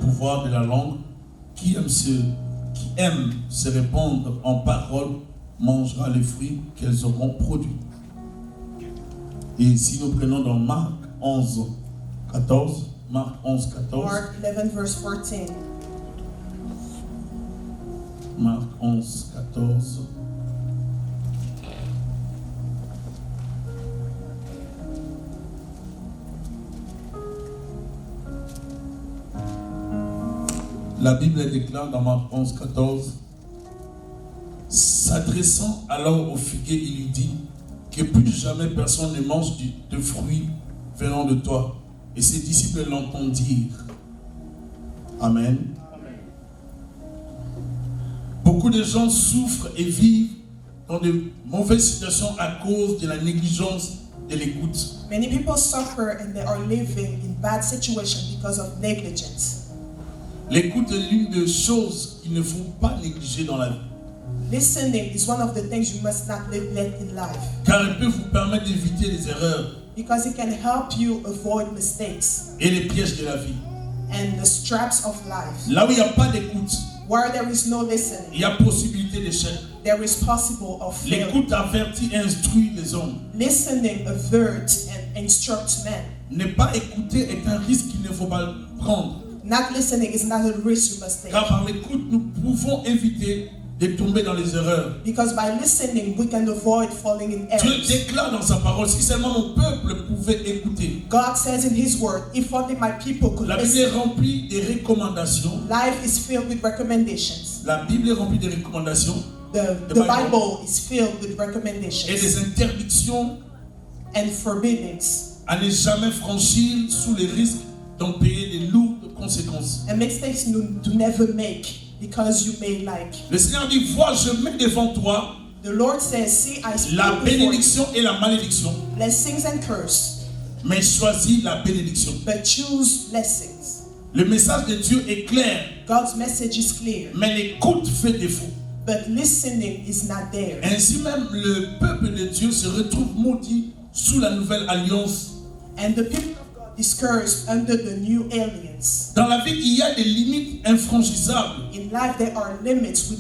pouvoir de la langue. Qui aime se répandre en paroles mangera les fruits qu'elles auront produits. Et si nous prenons dans Marc 11, 14, Marc 11, 14. Mark 11, verse 14. Marc 11, 14. La Bible déclare dans Marc 11, 14, s'adressant alors au figuier, il lui dit que plus jamais personne ne mange de fruits venant de toi. Et ses disciples l'entendirent. Amen. Beaucoup de gens souffrent et vivent dans de mauvaises situations à cause de la négligence de l'écoute. Many people suffer and they are living in bad situations because of negligence. L'écoute est l'une des choses qu'il ne faut pas négliger dans la vie. Listening is one of the things you must not neglect in life. Car elle peut vous permettre d'éviter les erreurs Because it can help you avoid mistakes et les pièges de la vie. and the traps of life. Là où il n'y a pas d'écoute, Where there is no listening, il y a possibilité d'échec. there is possible of failure. L'écoute avertit et instruit les hommes. Listening averts and instructs men. Ne pas écouter est un risque qu'il ne faut pas prendre. Not listening is not a risk you must take. Car par l'écoute, nous pouvons éviter de tomber dans les erreurs. Because by listening, we can avoid falling in Dieu errors. déclare dans sa parole, si seulement mon peuple pouvait écouter. God says in His Word, if only my people could La Bible est listen. remplie de recommandations. Life is filled with recommendations. La Bible est remplie de recommandations The Bible. Bible is filled with et recommendations des interdictions and forbiddings. à ne jamais franchir sous les risques d'en payer de lourdes conséquences. And mistakes to never make because you may like. Le Seigneur dit, vois, je mets devant toi The Lord says, see, I speak la before you bénédiction et la malédiction, blessings and curse, mais choisis la bénédiction. but choose blessings. Le message de Dieu est clair, God's message is clear, mais l'écoute fait défaut. but listening is not there. Ainsi même, le peuple de Dieu se retrouve maudit sous la nouvelle alliance. And the people of God is cursed under the new alliance. Dans la vie, il y a des limites infranchissables In life, there are limits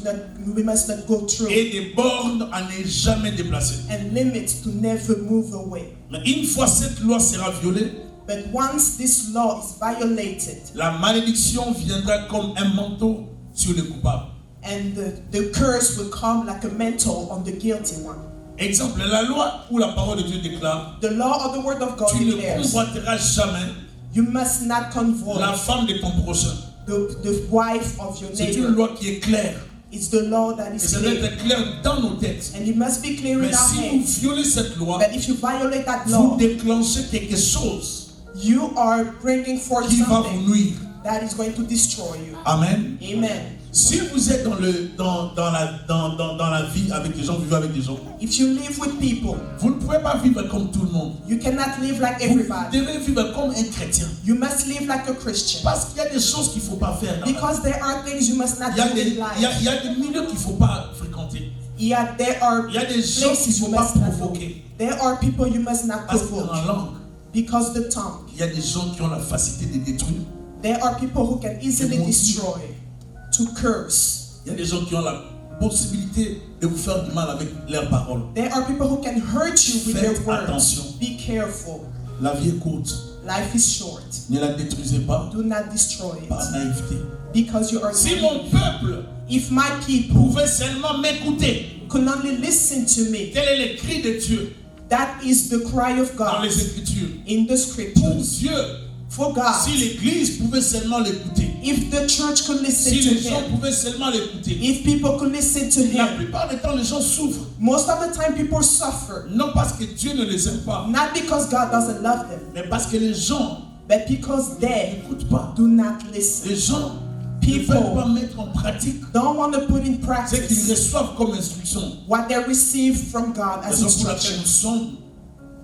we must not go through, et des bornes à ne jamais déplacer. and limits to never move away. Mais une fois cette loi sera violée, But once this law is violated, la malédiction viendra comme un manteau sur le coupable. and the curse will come like a mantle on the guilty one. Exemple, la loi où la parole de Dieu déclare, The law of the word of God tu ne declares, convoiteras jamais you must not convoy la femme de ton prochain. the wife of your C'est une neighbor. loi qui est claire. It's the law that Et is ça doit clear. être clair dans nos têtes. And it must be clear Mais in our si vous heads violez cette loi, that if you violate that vous law, déclenchez quelque chose you are bringing forth qui va vous something nuire. that is going to destroy you. Amen. Amen. Si vous êtes dans la vie avec des gens, vivez avec des gens, If you live with people, vous ne pouvez pas vivre comme tout le monde. you cannot live like Vous everybody. devez vivre comme un chrétien. You must live like a Christian. Parce qu'il y a des choses qu'il ne faut pas faire. Dans la vie. Because there are things you must not Il y a do des, in il y a- life. il y a des milieux qu'il ne faut pas fréquenter. There are Il y a des gens qu'il ne places faut you pas must not go. provoquer. There are people you must not Parce que dans la provoke. langue, Because the tongue. il y a des gens qui ont la facilité de détruire. There are people who can easily maudire. destroy, to curse. Il y a des gens qui ont la possibilité de vous faire du mal avec leurs paroles. There are people who can hurt you with their Faites words. attention. Be careful. La vie est courte. Life is short. Ne la détruisez pas Do not destroy par it. naïveté. Because you are Si mon naive. peuple If my people pouvait seulement m'écouter, could only listen to me, quel est le cri de Dieu that is the cry of dans God les Écritures? in the Pour scriptures. Dieu, For God, si l'Église pouvait seulement l'écouter, if the church could listen si to les gens Him, pouvaient seulement l'écouter, if people could listen to la Him, plupart du temps, les gens souffrent. most of the time people suffer. Non parce que Dieu ne les aime pas, Not because God doesn't love them, mais parce que les gens but because they n'écoutent pas. do not listen. Les gens ne veulent pas People mettre en pratique don't want to put in ce qu'ils practice reçoivent comme instruction. what they receive from God as Raison pour laquelle nous instruction. sommes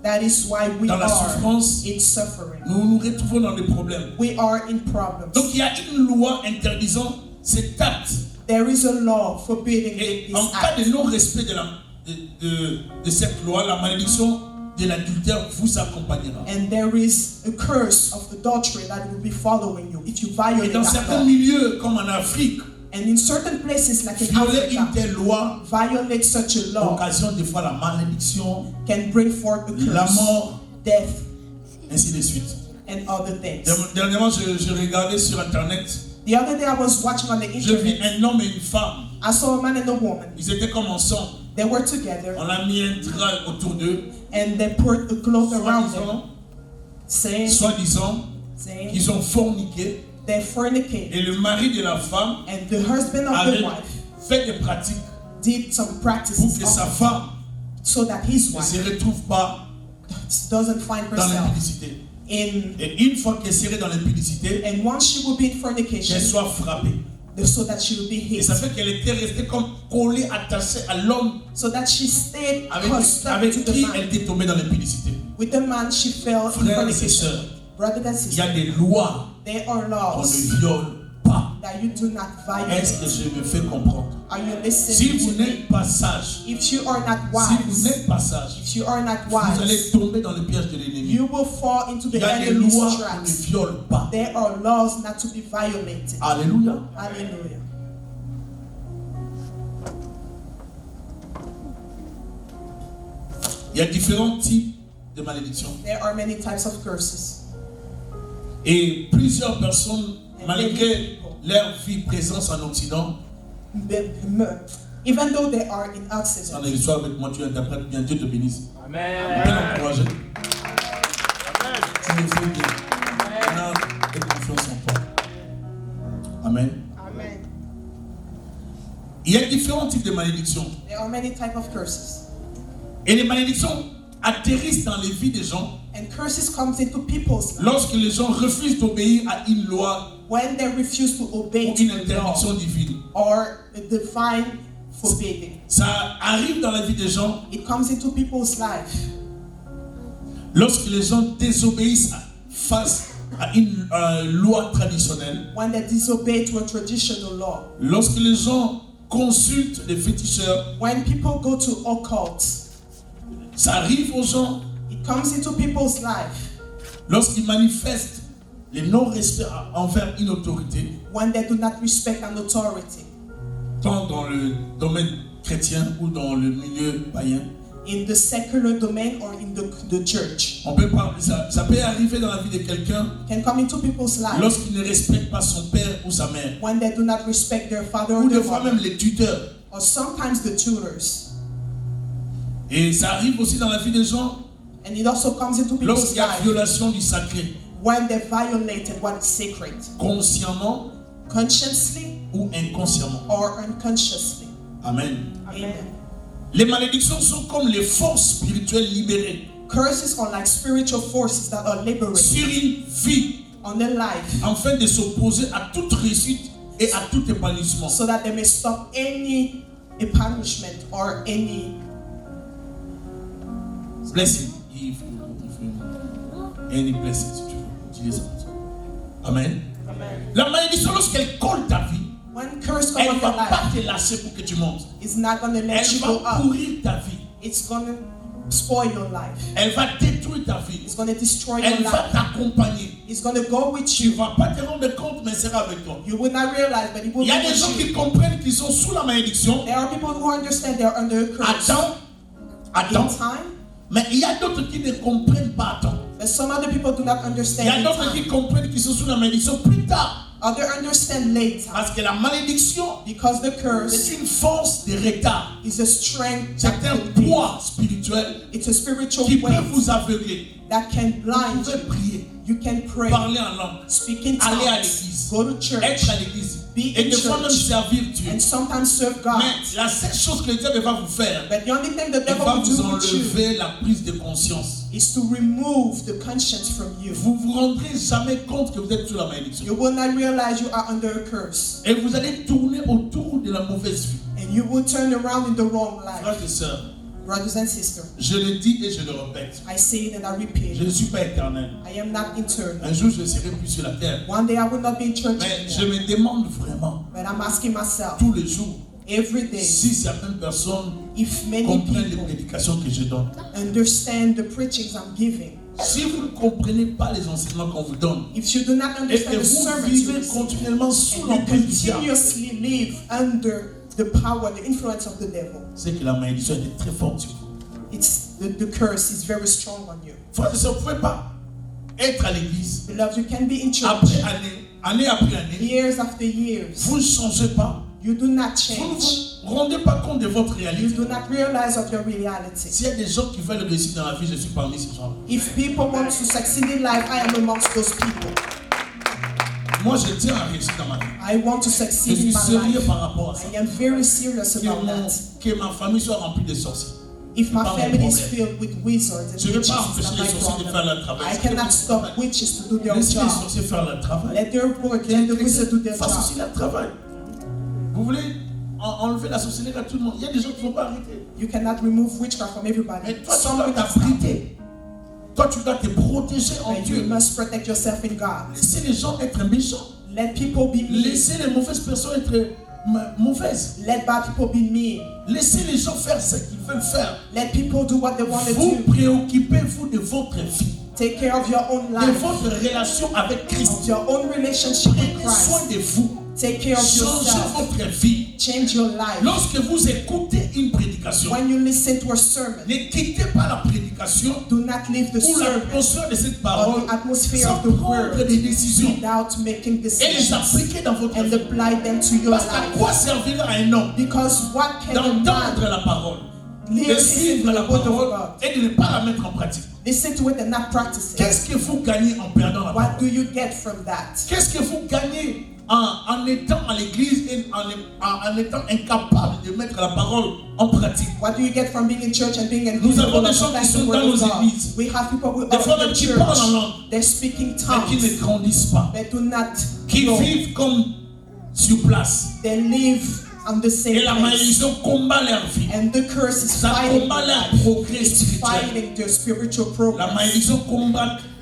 That is why we dans la are souffrance, in suffering. nous nous retrouvons dans des problèmes. We are in problems. Donc il y a une loi interdisant cet acte. There is a law forbidding Et this en cas act. de non-respect de cette loi, la malédiction de l'adultère vous accompagnera. And there is a curse of adultery that will be following you if you Et violate dans that certains law. milieux, comme en Afrique, And in certain places like in violer une Africa, telle loi violate such a law occasionne des fois la malédiction, can bring forth a la curse, mort, death, ainsi de suite. and other things. Dernièrement, je regardais sur Internet, The other day I was watching on the je vis internet. un homme et une femme. I saw a man and a woman. Ils étaient comme ensemble. They were together On a mis un drap autour d'eux, and they put a cloth around them, soi-disant saying qu'ils ont forniqué. they fornicated. Et le mari de la femme And the husband of the avait wife fait des pratiques did some pour practices que sa femme so that his ne wife se retrouve pas doesn't find dans herself l'impudicité. in, Et une fois qu'elle serait dans l'impudicité, and once she will be in fornication, qu'elle soit frappée. so that she will be Et hit, ça fait qu'elle était restée comme collée, attachée à l'homme so that she stayed avec stuck to the qui elle man. était tombée dans l'impudicité. With the man she fell in Frères et fornication. sœurs, Brothers and il y a sisters, des lois there are qu'on laws ne viole pas. that you do not Est-ce que violate. je me fais comprendre? Are you Si listening vous to me? n'êtes pas sage, If you are not si vous wise, n'êtes pas sage, if you are not vous allez wise, tomber dans le piège de l'ennemi. you will fall into Il the y a des enemy's lois qu'on ne traps. viole pas. There are laws not to be violated. Alléluia. Hallelujah. Il y a différents types de malédictions. There are many types of curses. Et plusieurs personnes, malgré leur vie présence en Occident, Even though they are in dans Occident, l'histoire avec moi, tu interprètes bien, Dieu te bénisse. Amen. Bien encouragé. Tu le fais bien. Maintenant, aie confiance en toi. Amen. Amen. Il y a différents types de malédictions. There are many types of curses. Et les malédictions atterrissent dans les vies des gens And curses comes into people's lives lorsque les gens refusent d'obéir à une loi when they refuse to obey ou to une the law interdiction divine. or a divine forbidding. Ça arrive dans la vie des gens It comes into people's life lorsque les gens désobéissent face à une loi traditionnelle, when they disobey to a traditional law. lorsque les gens consultent des féticheurs. When people go to occults, Ça arrive aux gens it comes into people's life lorsqu'ils manifestent le non-respect envers une autorité, when they do not respect an authority tant dans le domaine chrétien ou dans le milieu païen. in the secular domain or in the church. On peut pas, ça peut arriver dans la vie de quelqu'un Can come into people's lives lorsqu'il ne respecte pas son père ou sa mère, when they do not respect their father or ou des their fois mother, même les tuteurs. or sometimes the tutors. Et ça arrive aussi dans la vie des gens And it also comes into people's lorsqu'il y a lives violation du sacré, when they violated what is sacred, consciemment consciously ou inconsciemment. or unconsciously. Amen. Amen. Les malédictions sont comme les forces spirituelles libérées Curses are like spiritual forces that are liberated sur une vie on their life afin de s'opposer à toute réussite et à tout épanouissement. so that they may stop any punishment or any Blessing. If any blessing, si tu veux. Utilise ça. Amen. La malédiction, lorsqu'elle colle ta vie, when curse comes elle on ne va your pas life, te lâcher pour que tu montes. it's not going to let Elle you go va up. pourrir ta vie. It's going to spoil your life. Elle va détruire ta vie. It's going to destroy your Elle va life. t'accompagner. It's going to go with Tu you. ne vas pas te rendre compte, mais elle sera avec toi. You will not realize, but it will Il y a be des gens with you. qui comprennent qu'ils sont sous la malédiction. There are people who understand they are under a curse Attends. in Attends. time, Mais il y a d'autres qui ne comprennent pas. Attends. but some other people do not Il y understand a in d'autres qui time. comprennent qu'ils sont sous la malédiction plus tard. Others understand later Parce que la malédiction, because the curse c'est une force de retard. is a strength C'est that un can be. poids spirituel It's a spiritual qui peut weight vous aveugler. that can Vous blind pouvez you. prier, You can pray, parler en langue, speak in aller à tongues, l'église, go to church, être à l'église be et in des fois même church, servir Dieu. and sometimes serve God. Mais la seule chose que le diable va vous faire, But the only thing the il devil va will vous do with you enlever la prise de conscience. is to remove the conscience from you. Vous vous rendrez jamais compte que vous êtes sous la malédiction. You will not realize you are under a curse. Et vous allez tourner autour de la mauvaise vie. And you will turn around in the wrong life. Frères et sœurs, Brothers and sisters, je le dis et je le répète. I say it and I repeat Je it. ne suis pas éternel. I am not eternal. Un jour, je ne serai plus sur la terre. One day I will not be in church Mais je anymore. me demande vraiment, But I'm asking myself tous les jours, every day. Si certaines personnes If many comprennent les people prédications que je donne, understand the preachings I'm giving, si vous ne comprenez pas les enseignements qu'on vous donne, if you do not et understand que the vous sermons you vivez receive, continuellement sous and you l'emprise du diable, continuously live under the power, the influence of the devil, c'est que la malédiction est très forte sur vous. the curse is very strong on you. Frères et sœurs, vous ne pouvez pas être à l'église, Beloved, you can be in church après année, année après année, years after years. vous ne changez pas, You do not vous ne change. vous rendez pas compte de votre You réalité. do not realize of your reality. S'il y a des gens qui veulent réussir dans la vie, je suis parmi ces gens. If people want to succeed in life, I am amongst those people. Moi, je tiens à réussir dans ma vie. I want to Je succeed suis in my sérieux life. par rapport à ça. I am very serious about that. Que ma famille soit remplie de sorciers. If my Pas mon family is problème. filled with wizards Je and ne veux witches, pas it's empêcher not les my sorciers de faire problem. leur travail. I cannot stop witches to do their Laissez les job. sorciers faire leur travail. Let their work, let the wizards do their Fasse aussi job. leur travail. Vous voulez enlever la sorcellerie à tout le monde. Il y a des gens qui ne vont pas arrêter. You cannot remove witchcraft from everybody. Mais toi, tu Some dois will not stop. t'abriter. Toi, tu dois te protéger en And you Dieu. must protect yourself in God. Laissez les gens être méchants. Let people be mean. Laissez les mauvaises personnes être mauvaises. Let bad people be mean. Laissez les gens faire ce qu'ils veulent faire. Let people do what they want to Vous do. préoccupez-vous de votre vie, Take care of your own de life, votre relation avec of Christ. your own relationship with Prenez soin Christ. de vous. Take care of Changez yourself. votre vie. Change your life. Lorsque vous écoutez une prédication, When you listen to a sermon, ne quittez pas la prédication do not leave the ou sermon l'atmosphère de cette or parole the atmosphere sans of the prendre word des décisions without making et les decisions appliquer dans votre and vie. apply them to your Parce qu'à life. quoi servira un homme Because what can a d'entendre man la parole, de live in suivre the la word of parole God? et de ne pas la mettre en pratique? Listen to it and not practice it. Qu'est-ce que vous gagnez en perdant la What parole? do you get from that? Qu'est-ce que vous gagnez en étant à l'église et en étant incapable de mettre la parole en pratique? What do you get from being in church and being Nous avons incapable des of gens qui applying sont the dans word of nos God? églises. We have people who Des fois are in même the qui parlent en church. langue, They're speaking mais qui tongues. ne grandissent pas, They do not qui grow. vivent comme sur place. They live on the same Et la place. malédiction combat leur vie. And the curse is Ça fighting combat their leur life. progrès It's spirituel. fighting their spiritual La progress. malédiction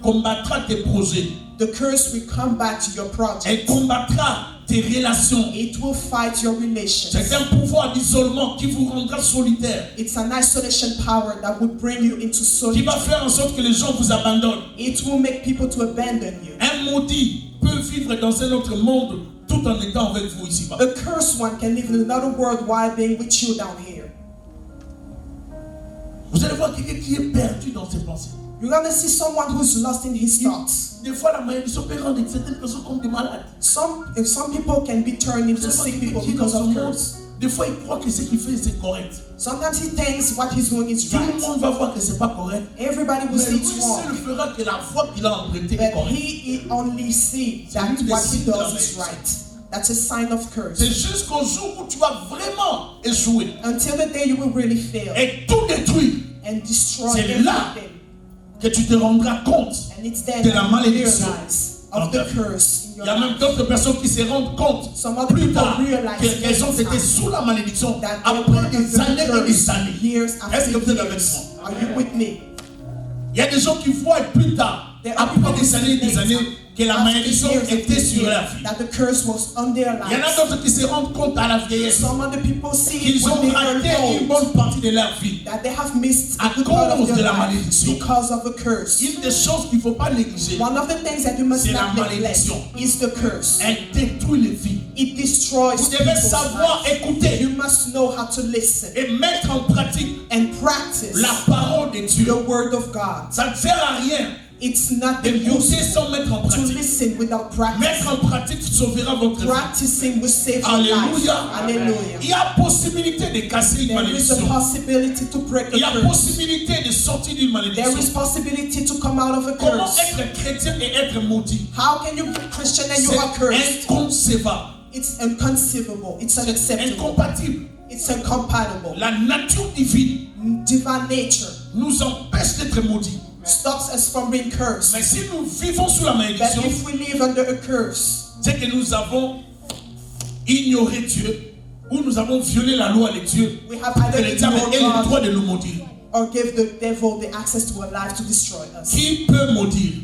combattra tes projets. The curse will come back to your Elle project. combattra tes relations. It will fight your relations. C'est un pouvoir d'isolement qui vous rendra solitaire, It's an isolation power that will bring you into qui va solitude. faire en sorte que les gens vous abandonnent. It will make people to abandon you. Un maudit peut vivre dans un autre monde tout en étant avec vous ici-bas. A cursed one can live in another world while being with you down here. Vous allez voir quelqu'un qui est perdu dans ses pensées. You're gonna see someone who's lost in his thoughts. Des fois, la malédiction peut rendre certaines personnes comme des malades. Some people can be turned Vous into allez voir sick quelqu'un people qui est dans because son of monde. curse. Des fois, il croit que ce qu'il fait, c'est correct. Sometimes he thinks what he's doing is Tout le right. monde va voir que c'est pas correct. Everybody will Mais say lui it's seul wrong. fera que la foi qu'il a empruntée est But correcte. he only sees that C'est lui what le he signe de la does is malédiction. right. That's a sign of curse. C'est jusqu'au jour où tu vas vraiment échouer Until the day you will really fail et tout détruire, and destroy C'est là everything. que tu te rendras compte. And it's then de la that you malédiction realize dans of ta the vie. curse in Il your y a même life. d'autres personnes qui se rendent compte Some other plus people tard realize qu'elles ont later été sous la malédiction that they were après des under années et curse des années. years Est-ce after que vous êtes avec years. moi? Are you with me? Il y a des gens qui voient plus tard, There are après people des années et des later, années, que la after malédiction years était after sur years, leur vie. that the curse was on their Il y en a lives. d'autres qui se rendent compte à la vieillesse Some other people see it qu'ils when ont they raté are une old, bonne partie de leur vie. that they have missed À a good part cause of de their la life malédiction. because of a curse. Une des choses qu'il ne faut pas négliger, One of the things that you must C'est not la neglect malédiction. is the curse. elle détruit les vies. It destroys Vous devez people's savoir lives. écouter You must know how to listen et mettre en pratique and practice la parole de Dieu. the word of God. Ça ne sert à rien It's not d'écouter useful sans mettre en to pratique. listen without practice. Mettre en pratique sauvera votre vie. Practicing will save your life. Alléluia. Hallelujah. Il y a possibilité de casser une There is a malédiction. possibility to break Il y a a curse. possibilité de sortir d'une There is malédiction. possibility to come out of a Comment curse. être chrétien et être maudit? How can you be Christian and you are C'est cursed? inconcevable. It's inconceivable. It's C'est unacceptable. incompatible. It's incompatible. La nature divine Divine nature nous empêche d'être maudits. stops us from being cursed. Mais si nous vivons sous la But malédiction, if we live under a curse, c'est que nous avons ignoré Dieu ou nous avons violé la loi de Dieu. we have Que either le diable ait le ignored droit God de nous maudire. or give the devil the access to our life to destroy us. Qui peut maudire?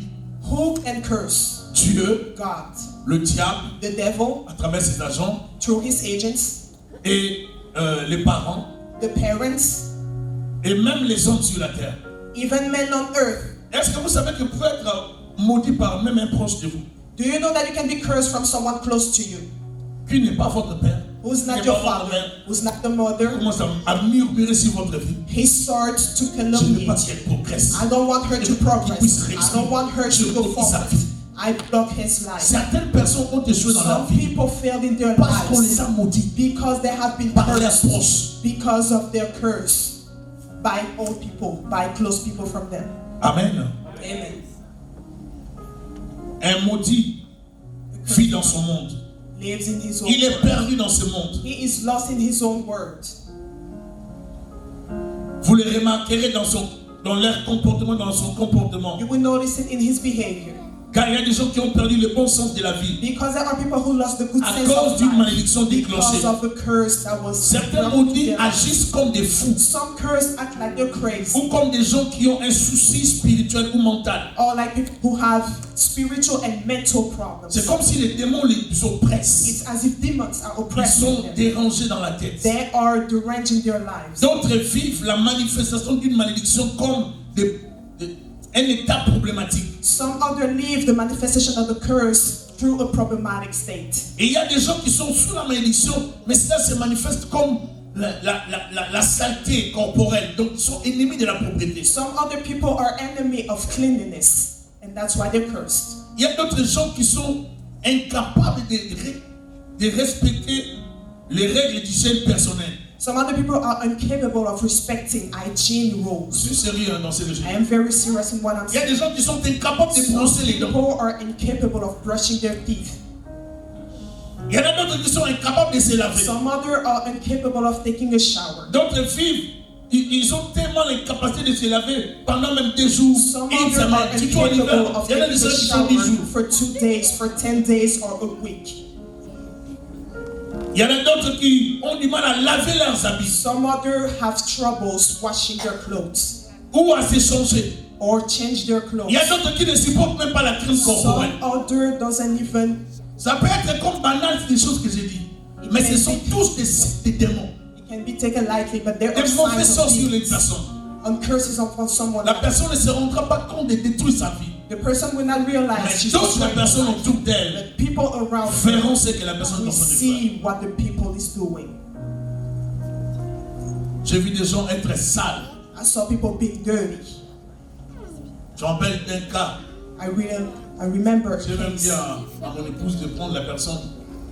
Who can curse? Dieu, God. le diable, The devil, à travers ses agents, through his agents, et les parents, the parents, et même les hommes sur la terre. even men on earth. Est-ce que vous savez que vous pouvez être maudit par même un proche de vous, Do you know that you can be cursed from someone close to you, qui n'est pas votre père, who's qui not n'est your pas votre father, mère, who's not the mother? commence à murmurer sur votre vie? He starts to Je ne veux pas calumniate. qu'elle progresse. I don't want her to progress. I don't want her Je to go bloque sa forward. vie. I block his life. Certaines personnes ont échoué dans la Some vie people failed in their parce qu'on les lives a maudits because they have been par leurs cursed proches. because of their curse by old people, by close people from them. Amen. Amen. Un maudit vit dans son monde. Lives in his own Il est world. perdu dans ce monde. He is lost in his own world. Vous le remarquerez dans leur comportement, dans son comportement. You will notice it in his behavior. Car il y a des gens qui ont perdu le bon sens de la vie Because there are people who lost the good à sense cause of d'une life malédiction déclenchée. because of a curse that was Certains brought to maudits their life. agissent comme des fous Some curse act like they're crazy, ou comme des gens qui ont un souci spirituel ou mental. or like people who have spiritual and mental problems. C'est comme si les démons les oppressent. It's as if demons are Ils oppressing sont them. dérangés dans la tête. They are deranging their lives. D'autres vivent la manifestation d'une malédiction comme un état problématique. Some other live the manifestation of the curse through a problematic state. Et il y a des gens qui sont sous la malédiction, mais cela se manifeste comme la saleté corporelle. Donc ils sont ennemis de la propriété. Some other people are enemy of cleanliness, and that's why they're cursed. Il y a d'autres gens qui sont incapables de respecter les règles d'hygiène personnelle. Some other people are incapable of respecting hygiene Je rules. suis sérieux dans ces I régions. am very serious in what I'm Il y a saying. des gens qui sont incapables de Some brosser les dents. people are incapable of brushing their teeth. Il y en a d'autres qui sont incapables de se laver. Some other are incapable of taking a shower. D'autres vivent, ils ont tellement l'incapacité de se laver pendant même 2 jours, Some une other are semaine. Tu vois, incapable of il y en a taking des a gens qui sont 10 shower jours. for 2 days, for 10 days, or a week. Il y en a d'autres qui ont du mal à laver leurs habits Some other have troubles washing their clothes ou à se changer. or change their clothes. Il y a d'autres qui ne supportent même pas la crème corporelle. Some other doesn't even. Ça peut être comme banal, des choses que j'ai dit. Mais ce sont tous des démons. It can be taken lightly, but there Des are mauvais signs sorts of sur les demons personnes. and curses upon someone La else. personne ne se rendra pas compte de détruire sa vie. The person will not realize Mais she's d'autres destroying personnes her life. autour d'elle But people around her verront ce que la personne est will en train de faire. see what the people is doing. J'ai vu des gens être sales. I saw people being dirty. Je me rappelle d'un cas. I remember a J'ai même dit case. à mon épouse de prendre la personne.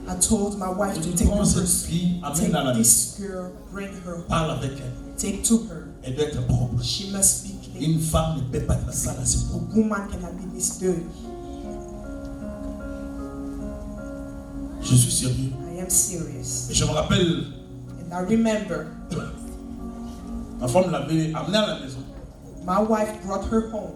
I told my wife to Je take prends the cette person, fille, amène-la à la maison. this girl, bring her, Parle avec elle. take to her. Elle doit être propre. She must be clean. Une femme ne peut pas être sale à ses A propres. woman cannot be this dirty. Je suis sérieux. I am serious. Et je me rappelle, And I remember ma femme l'avait amenée à la maison. my wife brought her home.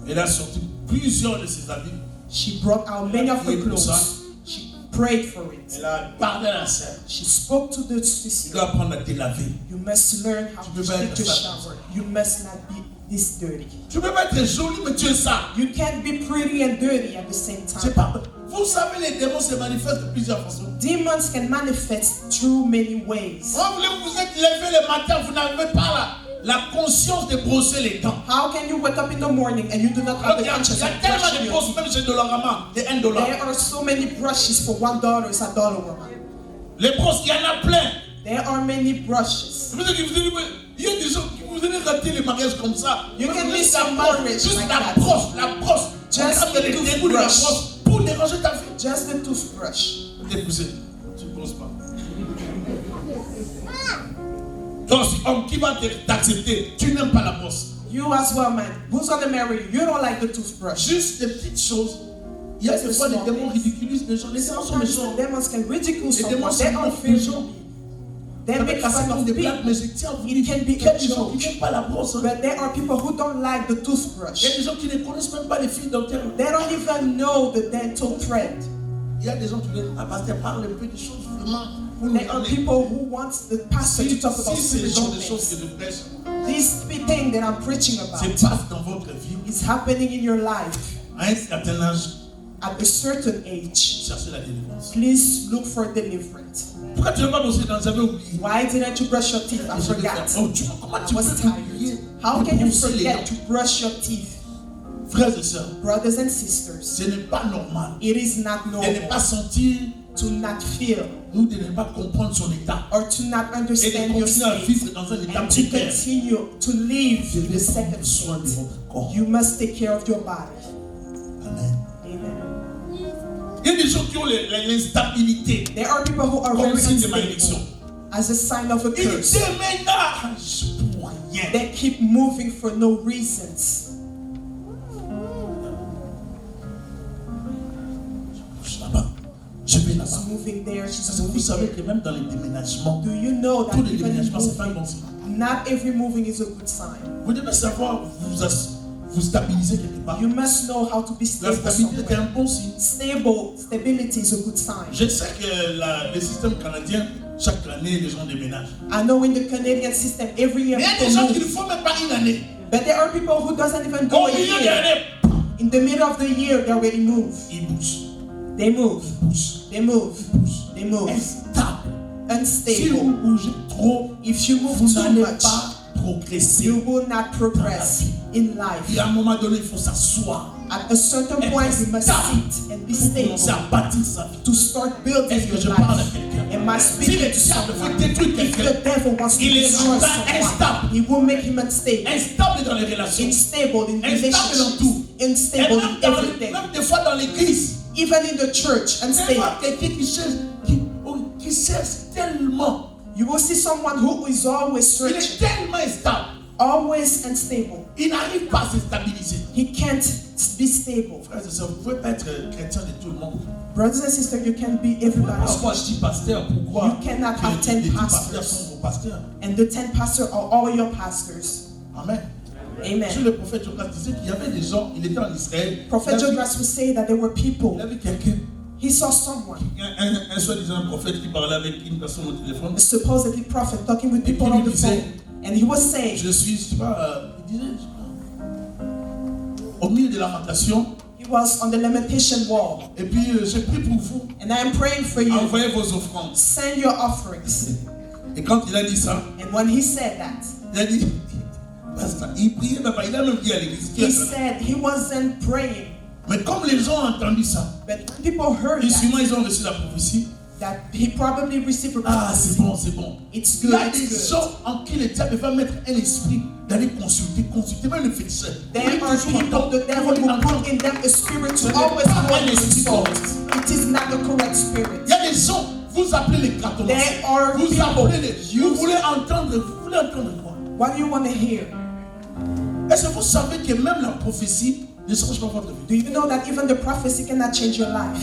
Elle a sorti plusieurs de ses habits. She brought out many of her Oui, pour ça. clothes. She prayed for it. Elle a parlé à la sœur. She spoke to the Tu sister. dois apprendre à te laver. You must learn how Tu to peux pas take être a sale. shower. You must not be this dirty. Tu peux pas être jolie, mais tu es sale. You can't be pretty and dirty at the same C'est time. pas. Vous savez, les démons se manifestent de plusieurs façons. Demons can manifest through many ways. Quand vous êtes levé le matin, vous n'avez pas la conscience de brosser les dents. How can you wake up in the morning and you do not have Il the y a conscience of tellement brushing de your brosses, teeth? même chez Dollarama, de $1. There are so many brushes for $1. It's $1 woman. Les brosses, il y en a plein. There are many brushes. Vous allez, il y a des gens qui vous allez rater les mariages comme ça. You can miss la your brosse, marriage juste like la that. brosse. Just Regarde the les toothbrush. dégoûts de la brosse pour déranger ta vie. Just the toothbrush. Dépousser, tu ne brosses pas. Donc, homme qui va t'accepter, tu n'aimes pas la brosse. You as well, man. Who's gonna marry you? You don't like the toothbrush. Juste des petites choses. Il y a des fois des démons ridiculisent les gens. Les démons sont Sometimes méchants. the demons can ridicule Les démons someone. sont They pas don't feel méchants. They Ça peut make casser fun comme of des blagues, people. mais je tiens à vous It dire can be qu'il y a a des gens qui joke. n'aiment pas la brosse. hein. But there are people who don't like the Il y a toothbrush. des gens qui ne connaissent même pas les fils dentaires. They don't even know the dental thread. Il y a des gens qui viennent, pasteur, parle un peu des choses vraiment. Pour nous There are parler. people who want the pastor to talk about Si c'est le genre spiritual de choses que things. je prêche, This thing that I'm preaching se about passe dans votre vie, is happening in your life. à un certain âge, at a certain age, cherchez la délivrance. please look for deliverance. Pourquoi tu n'as pas bossé dans j'avais oublié? Why didn't you brush your teeth? I forgot. Oh, comment tu I was peux oublier? tired. How can you brosser les forget dents? to brush your teeth? Frères et sœurs, Brothers and sisters, ce n'est pas normal it is not de ne pas normal sentir to not feel ou de ne pas comprendre son état or to not et de understand your continuer à state vivre dans un état and to précaire. continue to live Vous in the devez second prendre soin de state. votre corps. You must take care of your body. Amen. Amen. Il y a des gens qui ont l'instabilité There are people who are comme very signe de malédiction. unstable as a sign of a Ils curse. déménagent pour rien. They keep moving for no reasons. Là-bas, je vais là-bas. She's moving there, she's Parce que vous moving savez there. que même dans les déménagements, Do you know that tous les even in déménagements, c'est pas un bon moving, signe. not every moving is a good sign? Vous devez savoir vous stabiliser quelque part. You must know how to be La stable stabilité est somewhere. un bon signe. Stability is a good sign. Je sais que le système canadien, chaque année, les gens déménagent. I know in the Canadian system, every year Mais il y a des people gens qui ne move. font même pas une année. But there are people who doesn't even go Au a milieu de year. l'année, In the middle of the year, they already move. ils bougent. They move. They move. They move. Instable. Si vous Unstable. bougez trop, If you move vous too n'allez much, pas progresser. you will not progress in life. Et à un moment donné, il faut s'asseoir. At a certain point, you must sit and be Pour commencer stable à bâtir sa vie. to start building Est-ce que your je parle à life. quelqu'un? Am I Si speaking le to diable veut someone? détruire If quelqu'un, the devil wants to il est destroy instable. someone, he will make him unstable. instable dans les relations, Unstable in instable dans tout. relationships. Et Unstable même, in everything. même des fois dans l'église, Even in the church, c'est unstable. pas quelqu'un qui cherche tellement. You will see someone who is always Il est searching, tellement instable. always unstable. Il n'arrive pas à se stabiliser. He can't be stable. Frères et sœurs, vous ne pouvez pas être chrétien de tout le monde. Brothers and sisters, you can't be everybody's Pourquoi je dis pasteur? Pourquoi You cannot have 10 les 10 pasteurs pastors. sont vos pasteurs? And the 10 pastors are all your pastors. Amen. Sur Amen. le prophète Jonas disait qu'il y avait des gens, il était en Israël. Prophet Jonas would say that there were Il people. a vu quelqu'un, He saw someone, un soi-disant prophète qui parlait avec une personne au téléphone. a supposedly prophet, talking with people on the phone. And he was saying, Je suis, je sais pas, il disait, je sais pas, au milieu de lamentation, he was on the lamentation wall. et puis j'ai prié pour vous, And I am praying for you. envoyez vos offrandes. Send your offerings. Et quand il a dit ça, And when he said that, il a dit, basta, il priait même pas, il a même dit à l'église. he said he wasn't praying. Mais comme les gens ont entendu ça, But when people heard et that, sûrement ils ont reçu la prophétie, that he probably received a ah c'est prophecy. bon, c'est bon. It's Il y good, a des it's good. gens en qui le diable va mettre un esprit d'aller consulter, même le féticheur. There are people the devil will put in them a spirit to always go and consult. It is not the correct spirit. Il y a des gens, vous appelez les cartomanciens. There are Vous people. appelez les. Vous voulez entendre quoi? What do you want to hear? Est-ce que vous savez que même la prophétie ne change pas votre vie? Do you know that even the prophecy cannot change your life?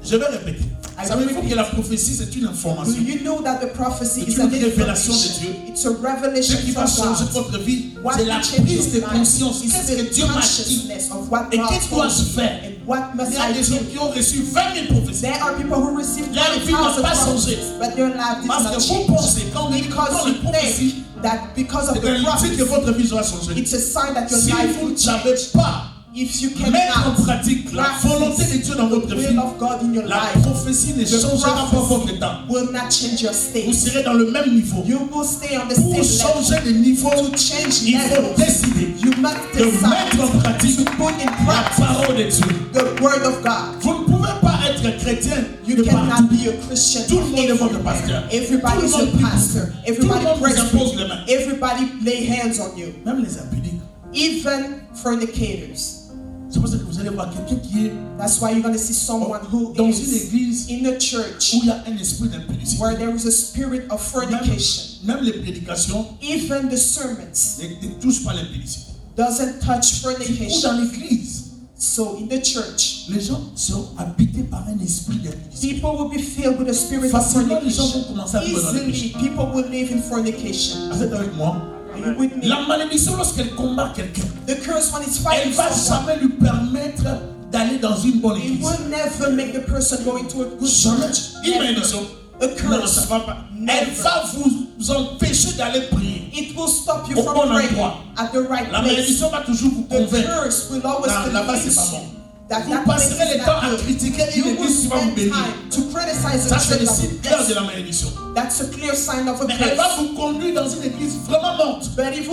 Je vais répéter. Savez-vous que la prophétie c'est une Do information? you know that the prophecy C'est is une an révélation de information? Dieu. It's a revelation Ce qui va from changer God. votre vie, What c'est la will change prise de your life conscience. is Qu'est-ce que the Dieu m'a dit? consciousness of what Et God qu'est-ce que told dois-je you faire? and what Il must y a I des gens do. qui ont reçu 20 000 prophéties. There are people who receive Leur vie n'a 20,000 pas prophecies, changé. but their life did Parce not que vous change. pensez, quand les Because you prophéties, think that because of c'est the un signe que prophecy, votre vie sera changée. it's a sign that your Si life vous will n'avez change. pas If you mettre en cannot pratique la volonté de Dieu dans votre the vie, will of God in your la life, prophétie ne the changera pas votre état. prophecy will not change your Vous state. serez dans le même niveau. You will stay on the Pour same level. changer de niveau, To change il faut levels, décider you must de mettre en decide pratique to put in la practice parole de Dieu. the word of God. Vous ne pouvez pas être chrétien You de cannot partout. be a Christian. Tout le monde est votre pasteur. Everybody is Tout le your monde prie. pastor. Tout le Everybody monde prays vous for impose you. les mains. Everybody lay hands on you. Même les impudiques. Even fornicators. C'est pour ça que vous allez voir quelqu'un qui est That's why you're going to see someone who dans une is église in a church où il y a un esprit d'impudicité. where there is a spirit of fornication. Même les prédications Even the sermons ne touchent pas l'impudicité. doesn't touch Ou fornication. dans l'église, So in the church, les gens sont habités par un esprit d'impudicité. people will be filled with a spirit of Facilement, les gens fornication. vont commencer à vivre dans le péché. Easily, people will live in fornication. Vous êtes avec moi? Are you with me? La malédiction, lorsqu'elle combat quelqu'un, The curse when it's elle fighting va someone, jamais lui permettre d'aller dans une bonne it église. will never make the person go into a good Jamais. church. Une Never. malédiction. A Non, curse. ça va pas. Never. Elle va vous empêcher d'aller prier. It will stop you Au from bon praying endroit. at the right La place. malédiction va toujours vous The convaincre. curse will always Là-bas, c'est convince pas you bon. that Vous that place passerez is le temps not à good. critiquer une You will église qui va vous spend bénir. time to criticize Ça, the c'est le church that signe will clair bless de la you. malédiction. That's a clear sign of a Mais elle va curse. vous conduire dans une église vraiment morte. But it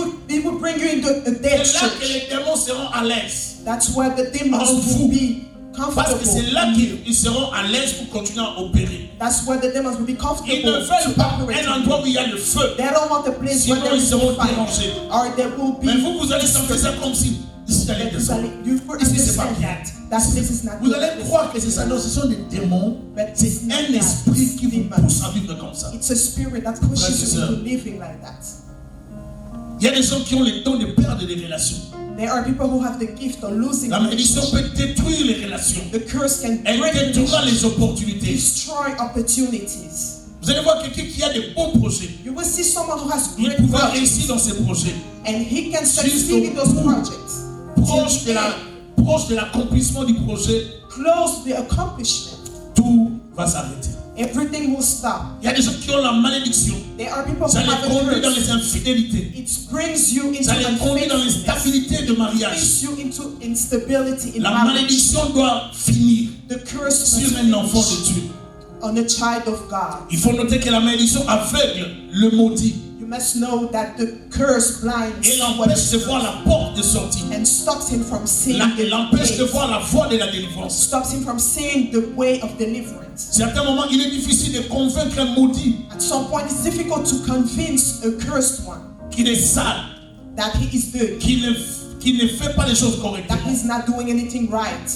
would bring you into a dead C'est là que church. les démons seront à l'aise. That's where the demons En vous. will be Parce que c'est là comfortable. qu'ils seront à l'aise pour continuer à opérer. That's where the demons will be Ils comfortable ne veulent to pas operate. un endroit où il y a le feu. They don't want a place Sinon, where there ils is seront fire, dérangés. or there will be. Mais vous allez sentir ça comme si ici, il y a les démons. You Ici, c'est pas understand bien. that this is not Vous good. allez croire que c'est ça. Non, ce sont des démons. But C'est it's not un that. esprit qui vous Demons. pousse à vivre comme ça. It's a spirit that Frères et pushes you sœurs. into living like that. Il y a des gens qui ont le don de perdre des relations. There are people who have the gift of losing La malédiction relationships. peut détruire les relations. The curse can Elle break détruira relationships, les opportunités. destroy opportunities. Vous allez voir quelqu'un qui a des bons projets. You will see someone who has Il great pourra projects, réussir dans ses projets. and he can Juste succeed in those au bout. projects. Proche de l'accomplissement du projet, Close the accomplishment. tout va s'arrêter. Everything will stop. Il y a des gens qui ont la malédiction. There are people who Ça les have a conduit dans curse. les infidélités. It brings you into Ça les conduit dans unfaithfulness. l'instabilité de It mariage. brings you into instability in La marriage. malédiction doit finir The curse sur must un enfant de finish Dieu. on a child of God. Il faut noter que la malédiction aveugle le maudit You must know that the curse blinds et what l'empêche is de voir la porte de sortie. and stops him from seeing Elle l'empêche de the voir la voie de la délivrance. stops him from seeing the way of deliverance. Certains moments, il est difficile de convaincre un maudit At some point, it's difficult to convince a cursed one qu'il est sale, that he is good, qu'il ne fait pas les choses that correctement. he's not doing anything right.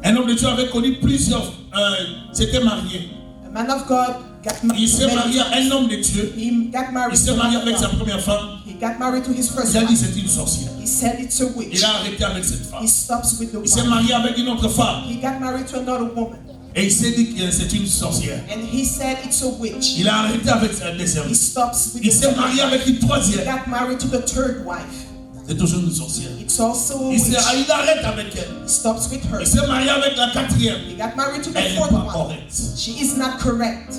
Un homme de Dieu avait connu plusieurs, s'était marié. A man of God got Il s'est marié à married. un homme de Dieu. He got married Il s'est to a marié man avec of sa God. première femme. He got married to his first Il a dit wife. c'est une sorcière. He said it's a witch. Il a arrêté avec cette femme. He stops with the Il s'est wife. marié avec une autre femme. He got married to another woman. Et il s'est dit que c'est une sorcière. And he said it's a witch. Il a arrêté avec sa He deuxième. stops with Il the s'est second marié wife. avec une He troisième. got married to the third wife. C'est toujours une sorcière. It's also a Il witch. arrête avec elle. He stops with her. Il s'est marié avec la quatrième. He got married to the Elle n'est fourth pas one. correcte. She is not correct.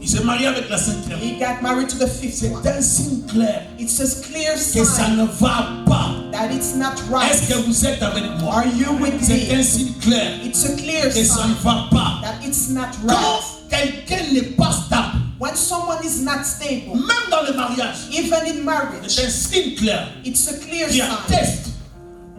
Il s'est marié avec la cinquième. He got married to the fifth C'est one. un signe clair It's a clear que ça sign ne va pas. that it's not Est-ce que right. vous êtes avec moi? Are you with C'est un me? signe clair It's a clear que ça ne sign va pas. that it's not Quand right. quelqu'un n'est pas stable, When someone is not stable, même dans le mariage, even in marriage, c'est un signe clair it's a clear qui sign atteste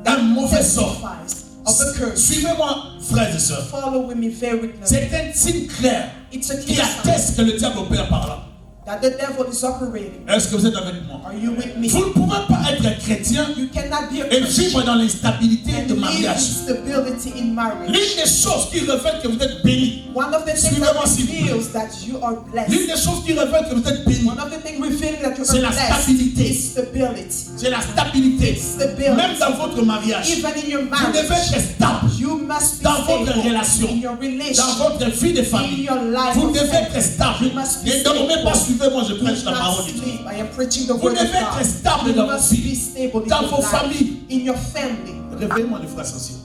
d'un mauvais sort. testifies of a curse. Suivez-moi, frères et sœurs. Follow with me very closely. C'est un signe clair It's a qui clear sign atteste que le diable opère par là. that the devil is operating. Est-ce que vous êtes avec moi? Are you with me? Vous ne pouvez pas être chrétien You cannot be a et Christian vivre dans l'instabilité and de live in mariage. stability in marriage. L'une des choses qui révèle que vous êtes béni. One of the things Suivez-moi, that s'il vous plaît. reveals that you are L'une blessed. des choses qui révèle que vous êtes béni, One of the things revealing that you C'est la are blessed stabilité. is stability. c'est la stabilité. Stability. Même dans votre mariage, Even in your vous devez marriage, être stable. you must be Dans votre stable relation, in your Dans relationship. votre vie de In famille, your life vous of devez family. être stable. You must be Ne dormez pas, stable. suivez-moi, je Do prêche la not parole de Dieu. sleep. I am preaching the Vous word of devez être God. stable You dans vos must be vies, stable in dans your vos life, familles. in your family. Réveillez-moi les frères associés.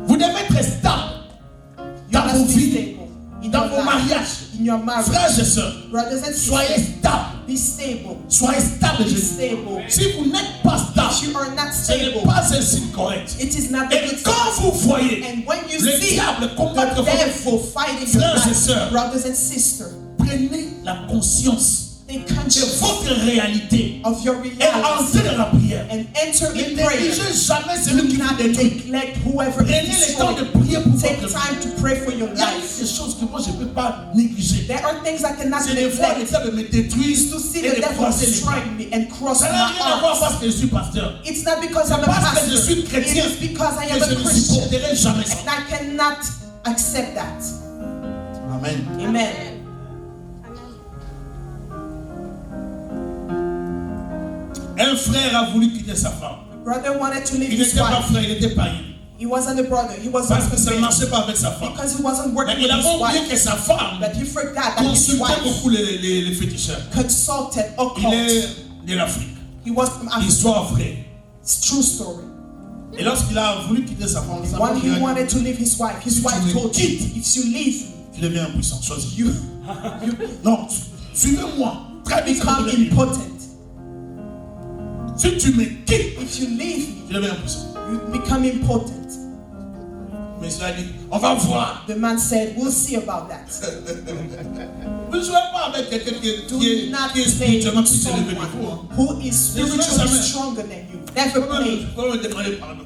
Vous devez être stable You dans vos must be vies, stable in dans your vos life, mariages. in your marriage. Frères et sœurs, Brothers and soyez sisters, stables. be stable. Soyez stables, Be je dis. stable. Si vous n'êtes pas If stable, you are not ce n'est stable, pas un signe correct. it is not a Et good quand sign. vous voyez And when you le see diable combattre the votre devil vie, fighting your frères et life, sœurs, brothers and sisters, prenez la conscience take de conscious votre réalité of your et reality entrez dans la prière. and enter Ne in prayer. négligez jamais celui qui Do vous not détruit. neglect whoever Prenez is le temps de destroying. prier pour Take votre vie. time to pray for your Il y a life. des choses que moi je ne peux pas négliger. There are things I cannot C'est de voir le neglect. diable me détruire To see et the de devil croiser les bras. destroying me and cross Ça my n'a rien à voir arms. parce que je suis pasteur. It's not because I'm a Parce que pastor. je suis It chrétien is because I que am je a ne Christian. supporterai jamais ça. And I cannot accept that. Amen. Amen. Un frère a voulu quitter sa femme. Brother wanted to leave Il his n'était pas wife. frère, il était païen. He wasn't a brother. He wasn't Parce que ça ne a marchait pas avec sa femme. because he wasn't Mais working il with a his oublié wife. que sa femme But he forgot that his consultait wife beaucoup les féticheurs. consulted Il occult. est de l'Afrique. He was from Africa. Histoire vraie. It's true story. Et lorsqu'il a voulu quitter sa femme, sa When femme he lui a dit, wanted to leave his wife Si tu wife me told him, quittes, if you leave me, tu deviens impuissant. Choisis. you Non, suivez-moi. Très bien. become impotent. Si tu me quittes, if you leave me, je deviens puissant. you become important. Mais cela dit, on va voir. The man said, we'll see about that. Vous ne jouez pas avec quelqu'un Do qui not est play spirituellement with plus élevé que someone vous. who is spiritually jamais. stronger than you. Never play. Faut me demander pardon.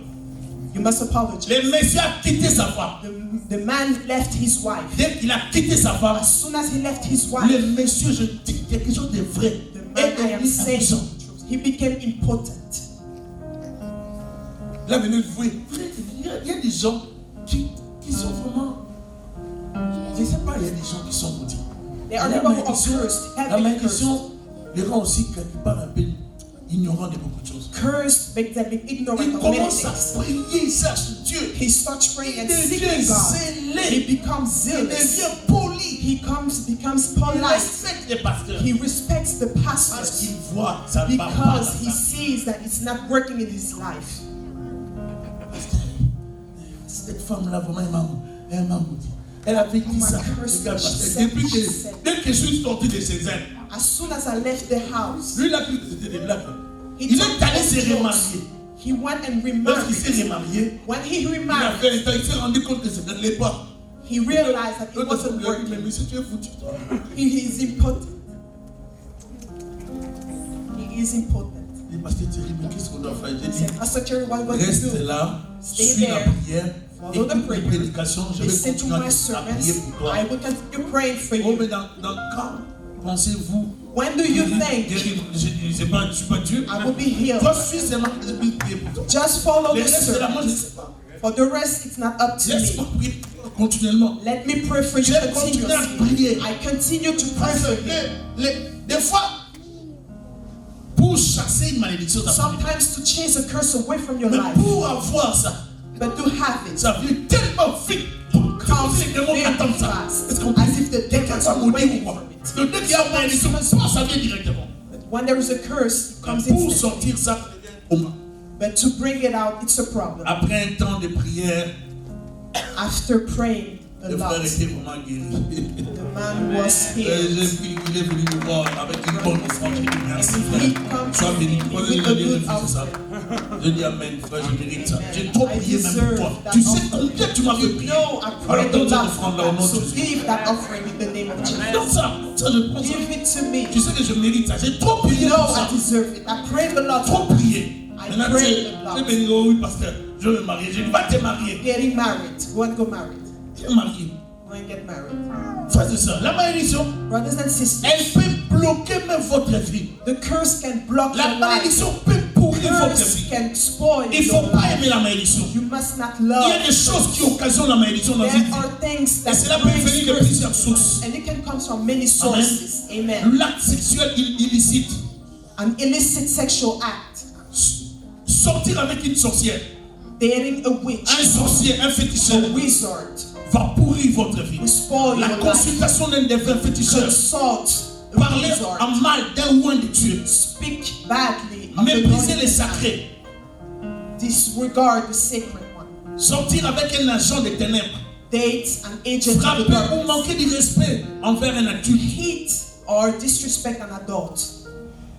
You must apologize. Le Messie a quitté sa femme. The man left his wife. Dès qu'il a quitté sa femme, As soon as he left his wife, le monsieur, je dis quelque chose de vrai. the man I am saying, puissant. he became important. Là, venez vous voyez, il y a des gens qui sont vraiment. Je ne sais pas, il y a des gens qui sont maudits. There are La people who are malédiction, cursed, la have been cursed. malédiction les rend aussi quelque part un peu ignorants de beaucoup de choses. Cursed makes them be ignorant Il of many commence à things. prier, il cherche Dieu. He starts praying and Il devient seeking God. zélé. He becomes Il zealous. devient poli. He becomes Il polite. respecte les pasteurs. He respects the Parce pastors qu'il voit ça ne va pas dans because he sa vie. sees that it's not working in his life. Pasteur, cette femme-là, vraiment, elle m'a maudit. Elle avait dit ça. Regarde, pasteur, dès que je suis sorti de ses ailes, As soon as I left the house, lui, il a cru que c'était des blagues. he Il took est allé se jokes. remarier. He went and Lorsqu'il s'est remarried. remarié, When he il a remarried, fait un temps, il s'est rendu compte que ça n'allait pas. he realized that it L'autre wasn't lui a dit, mais working. monsieur, tu es foutu, toi. He is important. He is important. Il dit, pasteur Thierry, mais qu'est-ce qu'on doit faire? J'ai He dit, said, Pastor Cherry, what do you reste do? là, Stay suis la there. prière, Follow the écoute prayer. les prédications, je vais Listen to continuer my à prier sermons. pour toi. I will continue praying for Oh, you. mais dans quand pensez-vous When do you think je ne sais pas, je ne suis pas Dieu. I will be healed? Toi, suis seulement que je puisse prier pour toi. Just follow Le the reste de la moi, je ne sermons. sais pas. For the rest, it's not up to Laisse-moi me. prier continuellement. Let me pray for you Je vais continuer à continuously. prier. I continue to pray Parce for que you. des fois, pour chasser une malédiction, ça prend du temps. Sometimes to chase a curse away from your Mais life, pour avoir ça, but to have it ça vient tellement vite. Comme si les démons attendent ça. Est-ce qu'on peut as if the quelqu'un demons soit are maudit ou waiting quoi? for it. Donc dès qu'il y a une malédiction, ça vient directement. But when there is a curse, it comes Pour instantly. sortir ça, au moins. But to bring it out, it's a problem. Après un temps de prière, After praying a le lot, frère était vraiment guéri. the man was healed. Il est venu me voir avec une bonne offrande. Je dis merci And frère. he comes Sois to béni. me Moi, with je a dis good refuse ça. offering. Je dis amen frère, je mérite ça. Amen. J'ai trop I prié même pour deserve toi. that Tu sais offering. combien tu m'as fait You prier. know I Alors prayed a donne cette lot offrande là for au nom that. de So Jésus. give that offering in the name of Jesus. Donne ça, je prends ça. Give it to me. Tu sais que je mérite ça. J'ai trop You prié know pour ça. I deserve it. I prayed a lot Trop for prié. I Maintenant prayed tu a lot. es béni. Oh oui pasteur, je veux me marier. Je dis va te marier. getting married. Go and go married. Tu es marié. Go and get married. Frères et sœurs, la malédiction, Brothers and sisters, elle peut bloquer même votre vie. the curse can block La your life. malédiction peut pourrir votre Curse vie. can spoil Il ne your faut pas life. aimer la malédiction. You must not Il y a love. des choses qui occasionnent la malédiction dans une There vie. are things Et that cela peut bring venir de curse plusieurs to sources. life, and it can come from many sources. Amen. L'acte sexuel illicite, An illicit sexual act, sortir avec une sorcière, dating a witch, un sorcier, un féticheur, a wizard, va pourrir votre vie. will spoil La your life. consultation d'un des féticheurs, Consult a parler wizard, en mal d'un ou un de Dieu, speak badly of the mépriser Lord, les sacrés, disregard the sacred one, sortir avec un agent des ténèbres, date an agent of the frapper ou darkness, manquer de respect envers un adulte, hate or disrespect an adult,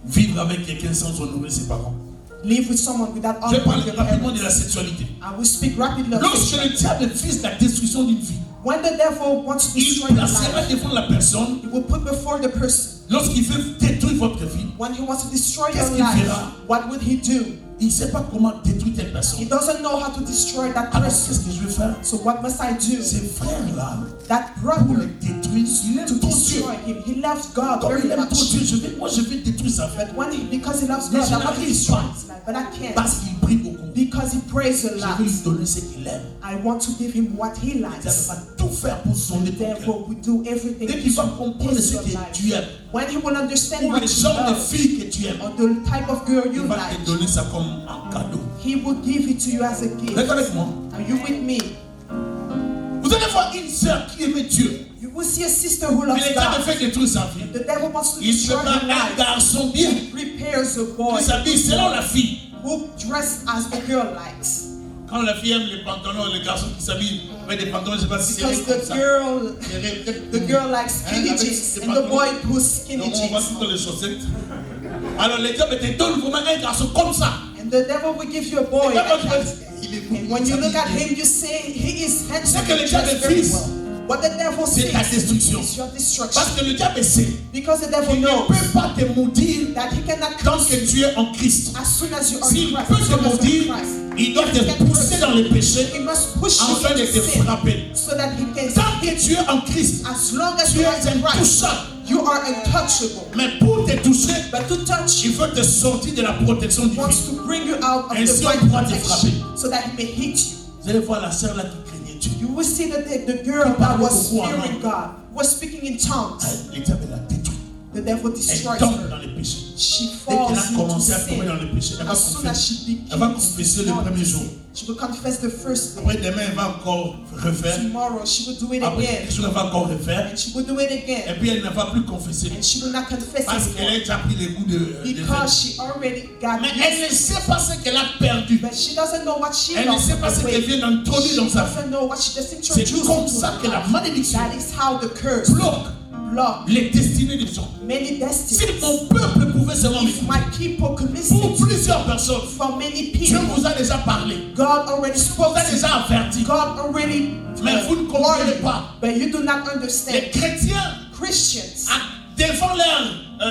vivre avec quelqu'un sans honorer ses parents. live with someone without Je vais honoring parler your rapidement de parents. la sexualité. I will speak rapidly of Lorsque sexuality. le diable vise la destruction d'une vie, When the devil wants to il destroy your placera life, devant la personne, he will put before the person. lorsqu'il veut détruire votre vie, When he wants to destroy Qu'est-ce your qu'il life, fera? what would he do? il ne sait pas comment détruire telle He personne. doesn't know how to destroy that Alors person. qu'est-ce que je vais faire? So what must I do? Ces frères-là, That pour le brother, détruire, il to aime trop Dieu. destroy him. He loves God Comme very il aime trop much. Dieu, moi je vais détruire sa vie. But when he, because he loves Mais God, je I want to n'arrive destroy pas. his life. But I can't. Parce qu'il prie beaucoup. Because he prays a Je lot. vais lui donner ce qu'il aime. I want to give him what he Il likes. va tout faire pour sonder ton cœur. Therefore, we do everything Dès qu'il va to comprendre please ce your que life. tu aimes, When he will understand ou what le you genre de love, fille que tu aimes, or the type of girl you il va like, te donner ça comme un cadeau. he will give it to you as a gift. Reste avec moi. Are you with me? Vous allez voir une sœur qui aimait Dieu, You will see a sister who mais loves le diable God. fait détruire sa vie. The devil wants to Il destroy prépare your un life. garçon bien Prepares a boy qui s'habille selon la fille. who dressed as the girl likes. Quand la fille aime les pantalons, le garçon qui s'habille avec des pantalons, je ne sais pas si c'est Because comme ça. the girl likes skinny Avec jeans des and the pantalons. boy who's skinny Donc on va jeans. tout dans les chaussettes. Alors le diable te donne vraiment un garçon comme ça. And the devil will give you a boy Et like quand tu that. vas- il est beau, And when you ça look at dit, him, you say he is handsome. C'est que le He diable dressed very vise. well. What the devil C'est ta sees destruction. is your destruction. Parce que le diable sait Because the devil qu'il ne knows peut pas te maudire that he cannot tant curse que you tu es en Christ. as soon as you are S'il in Christ. peut As te soon as you are maudire, in Christ. il doit te pousser dans le péché He must push you afin de into te sin frapper. so that he can Tant que tu es en Christ, as long as tu you are es in Christ, intouchable. you are untouchable. Mais pour te toucher, But to touch il you, faut te sortir de la protection he divine. wants to bring you out of Ainsi, the on divine pourra te protection frapper. so that he may hit you. Vous allez voir la sœur là qui craignait Dieu. You will see that the girl that parlait was beaucoup en fearing langue. God was speaking in tongues. Le diable l'a détruit. The devil Elle destroys tombe her. dans les péchés. She Dès qu'elle falls a commencé à into tomber dans sin. les péchés, elle va As soon as confesser. she Elle va begins confesser le not premier to jour. sin, she will confess the first day. Après demain, elle va encore refaire. Tomorrow she will do it Après again. quelque chose, elle va encore refaire. And she will do it Et again. puis elle ne va plus confesser. And she will not confess Parce qu'elle a anymore. déjà pris les goûts de Because she already got Mais elle ne used. sait pas ce qu'elle a perdu. But she doesn't know what she Elle ne lost sait pas ce qu'elle away. vient d'introduire She dans sa vie. doesn't know what she just C'est introduced comme into ça her que la life. malédiction That is how the curse bloque block les destinées des gens. many Si destinies. mon peuple pouvait seulement If m'écouter, my people could listen pour to plusieurs personnes, for many Dieu people, vous a déjà parlé, God already vous spoke a to you. déjà averti. God already Mais vous ne comprenez warned you, pas. but you do not Les understand. chrétiens, Christians, devant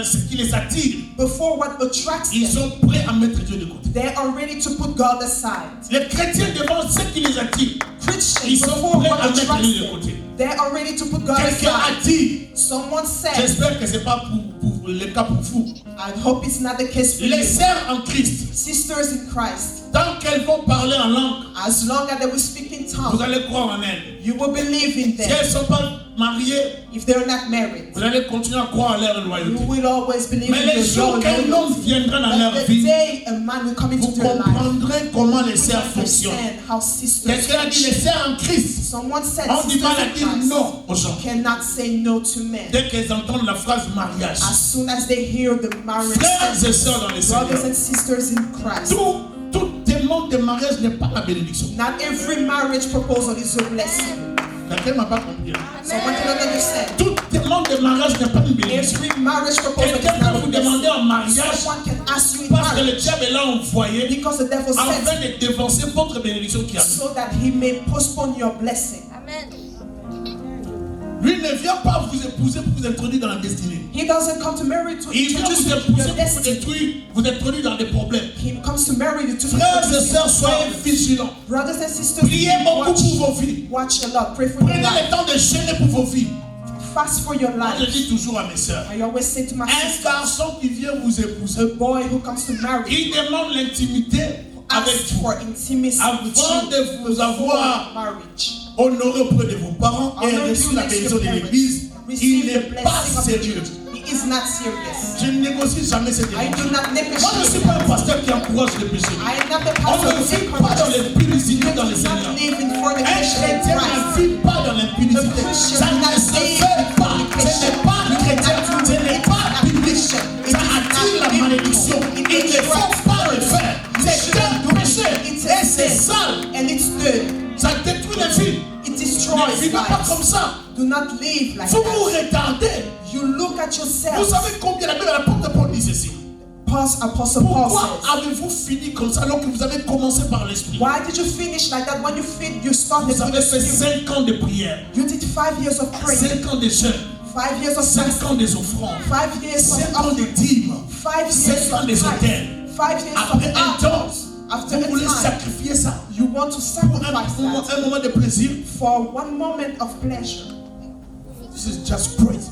ce qui les attire, before what attracts ils them, sont prêts à mettre Dieu de côté. they are ready to put God aside. Les chrétiens devant ce qui les attire, Christians, ils sont before prêts what à mettre attracts Dieu de them, côté. they are ready to put God Quelqu'un a aside. dit, Someone said, j'espère que ce n'est pas pour le cas pour vous, I hope it's not the case for les you. sœurs en Christ, Sisters in Christ, tant qu'elles vont parler en langue, as long as they will speak in vous tongues, allez croire en elles. you will believe in Si them. elles ne sont pas mariées, If they're not married, vous allez continuer à croire en leur you loyauté. will always believe Mais in les your jours qu'un homme loyalty. viendra dans leur But the vie, day a man will come into vous their life, comprendrez comment les you sœurs will fonctionnent. understand how sisters Quelqu'un a dit les function. sœurs en Christ Someone said ont du mal à sisters dire in Christ non aux gens. cannot say no to men. Dès qu'elles entendent la phrase mariage, As soon as they hear the marriage frères et sentence, sœurs dans les brothers Seigneurs, and sisters in Christ, tout demande de mariage n'est pas la bénédiction. not every marriage proposal is a blessing. Quelqu'un ne m'a pas compris. Someone cannot understand. Toute demande de mariage n'est pas une bénédiction. Every marriage proposal is Quelqu'un not peut a vous blessing. demander en mariage Someone can ask you in parce que le marriage diable l'a envoyé because the devil afin sent de dévancer votre bénédiction qui arrive. so that he may postpone your blessing. Lui ne vient pas vous épouser pour vous introduire dans la destinée. He doesn't come to marry you to Il vient introduce vous you to épouser your pour destiny. vous introduire dans des problèmes. He comes to marry you to Frères et introduce you sœurs, to soyez problems. vigilants. Brothers and sisters, Priez beaucoup watch, pour vos filles. watch a lot. Pray for your Prenez life. le temps de jeûner pour vos filles. Fast for your Moi, je life. dis toujours à mes sœurs, I always say to my un sisters, garçon qui vient vous épouser, a boy who comes to marry you il demande l'intimité avec asks vous. for intimacy with Avant you de vous before avoir marriage. honoré auprès de vos parents et Honor reçu you la next bénédiction to de your l'église, parents. il Receive n'est the pas blessing of the sérieux. church. He is not serious. Je ne négocie jamais cette I église. do not Moi, je ne negotiate. suis pas un pasteur qui encourage le péché. I am not the On pastor ne who vit pas dans encourages. l'impudicité dans le Do Seigneur. not live in Un fornication in chrétien Christ. ne vit pas dans l'impudicité. Ça ne se fait pas. Ce n'est pas chrétien. Ce n'est pas biblique. Ça attire la malédiction. Il ne faut pas le faire. C'est un péché. Et c'est sale. And it's good. Ça détruit les filles. It Ne destroys vivez pas comme lives. ça. Do not live like Vous vous that. retardez. You look at Vous yourself. savez combien la Bible, l'apôtre Paul dit ceci. Apostle Paul Pourquoi says, avez-vous fini comme ça alors que vous avez commencé par l'esprit? why did you finish like that when you started Vous with avez the fait spirit? 5 ans de prière, You did 5 years of prayer, 5 ans de jeûne, 5 years of 5 fasting, ans des offrandes, 5 years 5 of ans de dîmes, 5 years 5 ans of des tithes, hôtels. 5 years Après of un hours. temps, After vous a voulez time, sacrifier ça you want to pour sacrifice that un moment de plaisir. for one moment of pleasure. This is just crazy.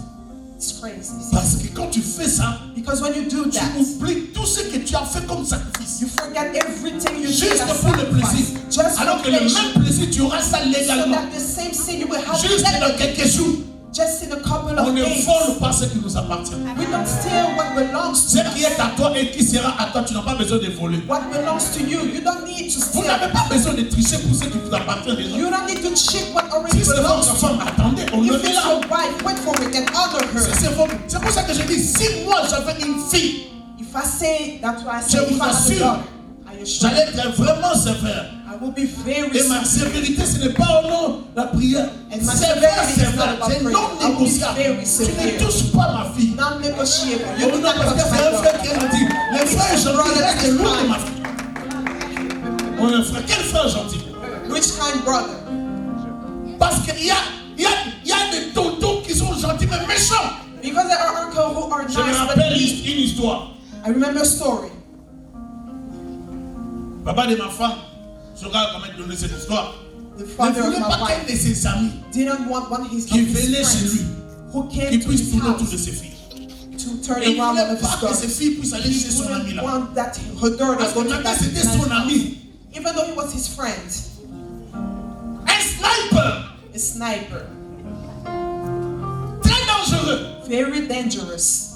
It's crazy. Parce que quand tu fais ça, Because when you do tu that, oublies tout ce que tu as fait comme sacrifice. you forget everything you did Juste as pour le plaisir. sacrifice. Just Alors for que le pleasure. même plaisir, tu auras ça So légalement. that the same sin you will have Juste dans legally, quelques jours. just in a couple On of ne days. vole pas ce qui nous appartient. We don't steal what belongs Ce to qui us. est à toi et qui sera à toi, tu n'as pas besoin de voler. What belongs to you, you don't need to Vous steal. n'avez pas besoin de tricher pour ce qui vous appartient déjà. You don't need to cheat what already Si c'est belongs votre to femme, attendez, on you. le If met it's là. your wife, wait for it and honor her. Si c'est votre- C'est pour ça que je dis, si moi j'avais une fille, If I say, that's why I Je say, vous if I had a assure, daughter, I assure you, j'allais être vraiment sévère. I I will be very Et ma sévérité, ce n'est pas au nom de la prière. And my Sévère, severity is not about c'est prayer. non I will be négociable. very Tu severe. ne touches pas ma fille. Non-negotiable. Et You will non, not parce que touch c'est my un frère daughter. qui a dit, les frères gentils, restent loin de ma fille. On est un frère. Quel frère gentil? Which kind brother? Parce qu'il y a des tontons qui sont gentils mais méchants. Because there are uncles who are Je me nice but rappelle mean. une histoire. I remember a story. Papa de ma femme saura comment donner cette histoire. The Ne father of voulait my pas qu'un wife de ses amis didn't want one of his qui venait chez friends lui who came qui to puisse his tourner autour de house ses filles. to turn Et il ne around one voulait of his pas que ses daughters. filles puissent aller chez He son ami wouldn't là. want that her daughter Parce que go to maintenant that c'était man's son house. ami. Even though he was his friend, Un sniper. a sniper, Très dangereux. very dangerous.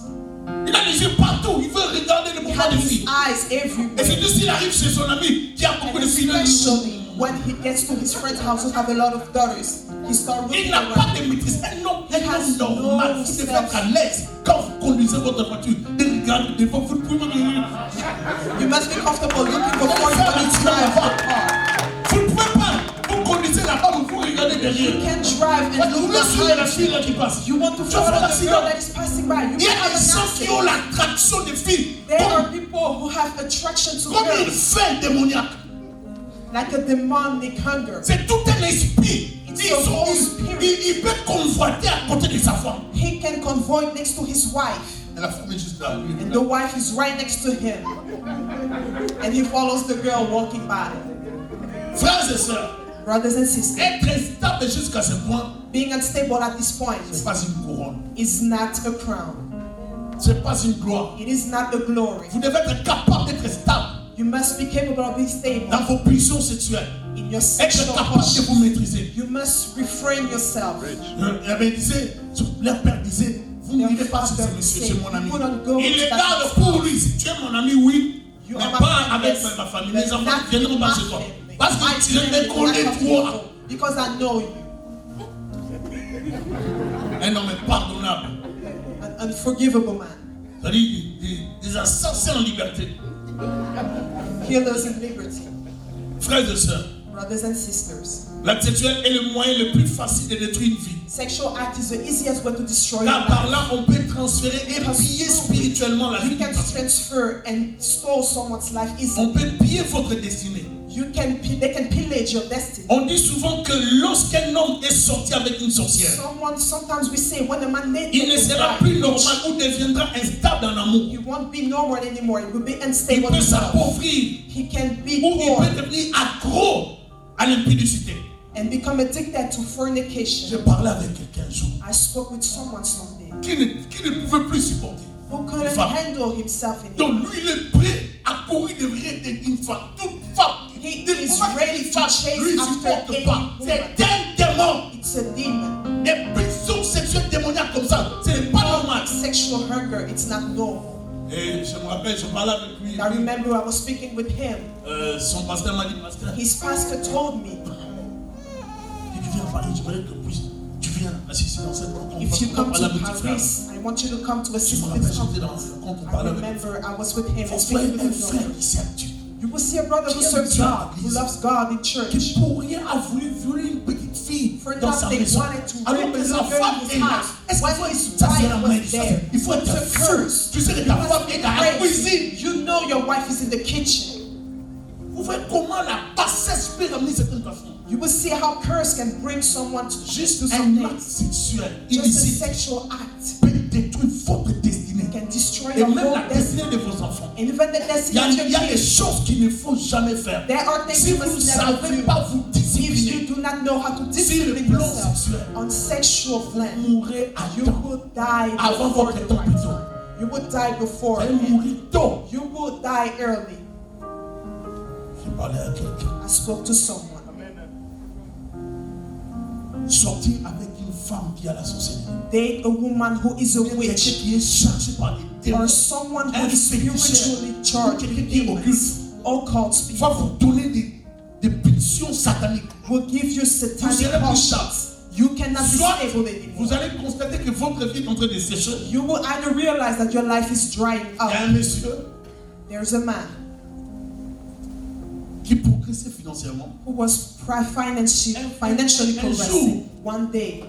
Il a les yeux partout. Il veut regarder le He mouvement had des his filles. eyes Et everywhere. c'est juste s'il arrive chez son ami qui a beaucoup And de filles. especially when he gets to his friend's house who have a lot of daughters, he starts Il looking n'a pas around. de maîtrise. Un homme has normal. no Vous devez self. être à l'aise quand vous conduisez votre voiture. Et regardez devant vous. Vous ne pouvez You must be comfortable looking before you when you drive the car. pas. Vous conduisez là-bas, vous regardez You derrière. can't drive Parce and que vous look voulez suivre la behind fille you. là qui passe. You want to Tu vas follow faire the l'accident. girl that is passing by. You Il y will a have des an gens qui ont accident. l'attraction des filles. There are Comme people who have attraction to une girls, faim démoniaque. like a demonic hunger. C'est tout un esprit. It's the whole spirit. Il peut convoiter à côté de sa femme. He can convoy next to his wife, Et la femme est juste là. lui, and the wife is right next to him. And he follows the girl walking by. Frères et sœurs, Brothers and sisters, être stable jusqu'à ce point, being unstable at this point c'est pas une couronne. is not a crown. C'est pas une gloire. It is not a glory. Vous devez être capable d'être stable You must be capable of being stable dans vos pulsions sexuelles. in your Être sexual capable de posture. vous maîtriser. You must refrain yourself. Leur père disait, vous n'irez pas chez ce monsieur, c'est mon ami. Il les garde pour lui. Si tu es mon ami, oui, mais pas avec ma famille. Les enfants ne viendront pas chez toi. Parce que tu les connais toi. Because I know you. Un homme impardonnable. An unforgivable man. C'est-à-dire des assassins en liberté. Killers in liberty. Frères et sœurs, Brothers and sisters. l'acte sexuel est le moyen le plus facile de détruire une vie. Sexual act is the easiest way to destroy your Car par life. là, on peut transférer et piller spirituellement la vie. You can transfer and store someone's life easily. On peut piller votre destinée. They can pillage your destiny. On dit souvent que lorsqu'un homme est sorti avec une sorcière, Sometimes we say when a man il ne sera plus normal ou deviendra instable en amour. he won't be normal anymore. He will be Il unstable. peut in love. s'appauvrir He can be ou il poor peut devenir accro à l'impudicité. and become addicted to J'ai fornication. parlé avec quelqu'un un jour I spoke with someone someday qui ne pouvait plus supporter. who couldn't Femme. handle himself anymore. Donc lui, il est prêt à courir derrière une femme. Toute femme. He Des is moments ready qu'il to fasse, chase lui, il after supporte any pas. woman. C'est un démon. It's a demon. Des pulsions sexuelles démoniaques comme ça, ce n'est pas normal. Sexual hunger, it's not normal. Et je me rappelle, je parlais avec lui. I remember I was speaking with him. Son pasteur m'a dit, pasteur, His pastor told me, tu viens à Paris, je voudrais que tu viens assister dans cette rencontre. if you come Parce qu'on to parle avec tes frères. Paris, I want you to come to Je assist me with rappelle, this j'étais dans conference. la rencontre, on I parlait avec remember I was with him and un speaking with frère him. qui sert Dieu. You will see a brother who Qui serves aime God, Dieu. who loves God in church. Qui pour rien a voulu violer une petite fille For dans sa that, they maison. wanted to Alors rape que a sa little girl femme in est his là. house. Est-ce When qu'il faut his ça c'est wife la was malédiction. there, Il faut être it's a fou. curse. Tu sais que You ta must femme be est dans la crazy. cuisine. You know your wife is in the kitchen. Vous voyez comment la bassesse peut ramener certaines personnes. You will see how curse can bring someone to Juste do un something. acte sexuel Just a illicite sexual act peut détruire votre destinée. can destroy Et your même whole la destiny. destinée de vos enfants. And even the Il destiny y a, of your il y a des kids. choses qu'il ne faut jamais faire. There are things Si you vous ne must never savez do. pas vous If you discipliner, do not know how to si le discipline plan yourself sexuel on sexual plan, mourrez à you temps. will die Avant before votre the temps right plutôt. time. You will die before. Vous allez mourir tôt. You will die early. J'ai parlé à quelqu'un. I spoke to someone. Sortir avec une femme qui a la sorcellerie. Date a woman who is a Quelqu'un witch qui est chargé par les démons. or someone who Un is spiritually féticheur. charged Quelqu'un with qui est demons. occulte. Occult Va people vous donner des pulsions sataniques. will give you Vous satanic serez plus pulsions. stable. You cannot be Soit stable anymore. vous allez constater que votre vie est en train de sécher. You will either realize that your life is drying Il y a un up. monsieur There's a man qui progressait financièrement. who was financially progressing. One day,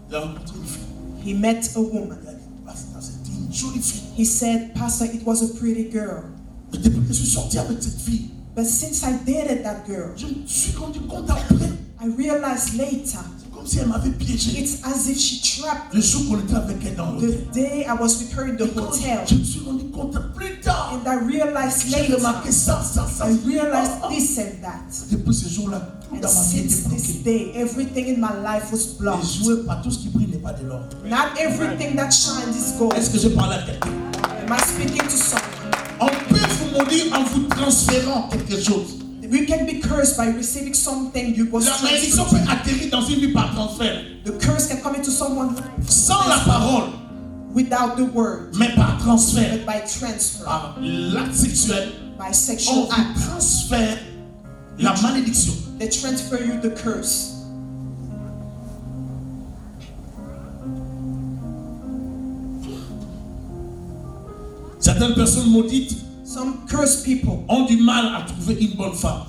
Il a rencontré une fille. he met a woman. Il a dit, pasteur, c'était une jolie fille. He said, Pastor, it was a pretty girl. Mais depuis que je suis sorti avec cette fille, But since I dated that girl, je me suis rendu compte après. I realized later, C'est comme si elle m'avait piégé. it's as if she trapped Le jour qu'on était avec elle dans the l'hôtel. day I was with her in the Quand hotel. je me suis rendu compte plus tard. And I realized J'ai later, remarqué ça. I realized this and that. Depuis ce jour-là, tout And dans ma vie était since this bloqué. day, everything in my life was Les blocked. jouets, pas tout ce qui brille n'est pas de l'or. Not everything that shines is gold. Est-ce que je parle à quelqu'un? Am I speaking to someone? On peut vous maudire en vous transférant quelque chose. We can be cursed by receiving something you was La malédiction transferred. peut atterrir dans une vie par transfert. The curse can come into someone's life Sans la parole, without the word, mais par transfert. but by transfer, Par l'acte sexuel, by on sexual vous act. transfère la malédiction. They transfer you the curse. Certaines personnes maudites Some cursed people ont du mal à trouver une bonne femme.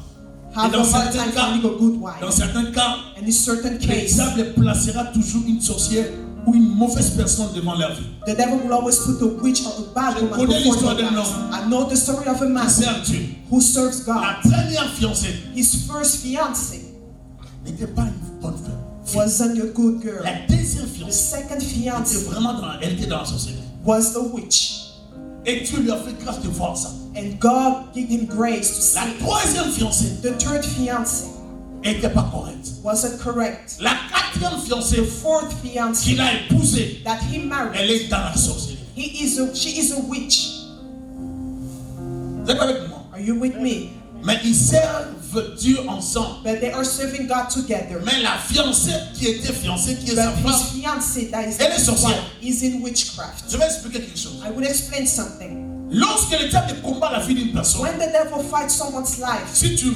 have Et dans a hard certains time cas, finding a good Dans wife. certains cas, And in certain le cases, diable placera toujours une sorcière ou une mauvaise personne devant leur vie. the devil will always put a witch or a bad Je woman connais before l'histoire their d'un lives. homme. I know the story of a man Qui sert Dieu. who serves God. La première fiancée His first fiancée n'était pas une bonne femme. wasn't a good girl. La deuxième The fiancée second était fiancée vraiment elle était dans la sorcellerie. was a witch. Et Dieu lui a fait grâce de voir ça. And God gave him grace to see La it. troisième fiancée The third fiancée n'était pas correcte. wasn't correct. La quatrième The fiancée fourth fiancée qu'il a épousée, that he elle married, est dans la sorcellerie. she is a witch. Vous êtes avec moi? Are you with me? Mais ils servent Dieu ensemble. But they are serving God together. Mais la fiancée qui était fiancée, qui est But sa femme, his fiancée that is Elle est his sorcière. wife is in witchcraft. je vais expliquer quelque chose. I will explain something. Lorsque le diable combat la vie d'une personne, When the devil fights someone's life, si tu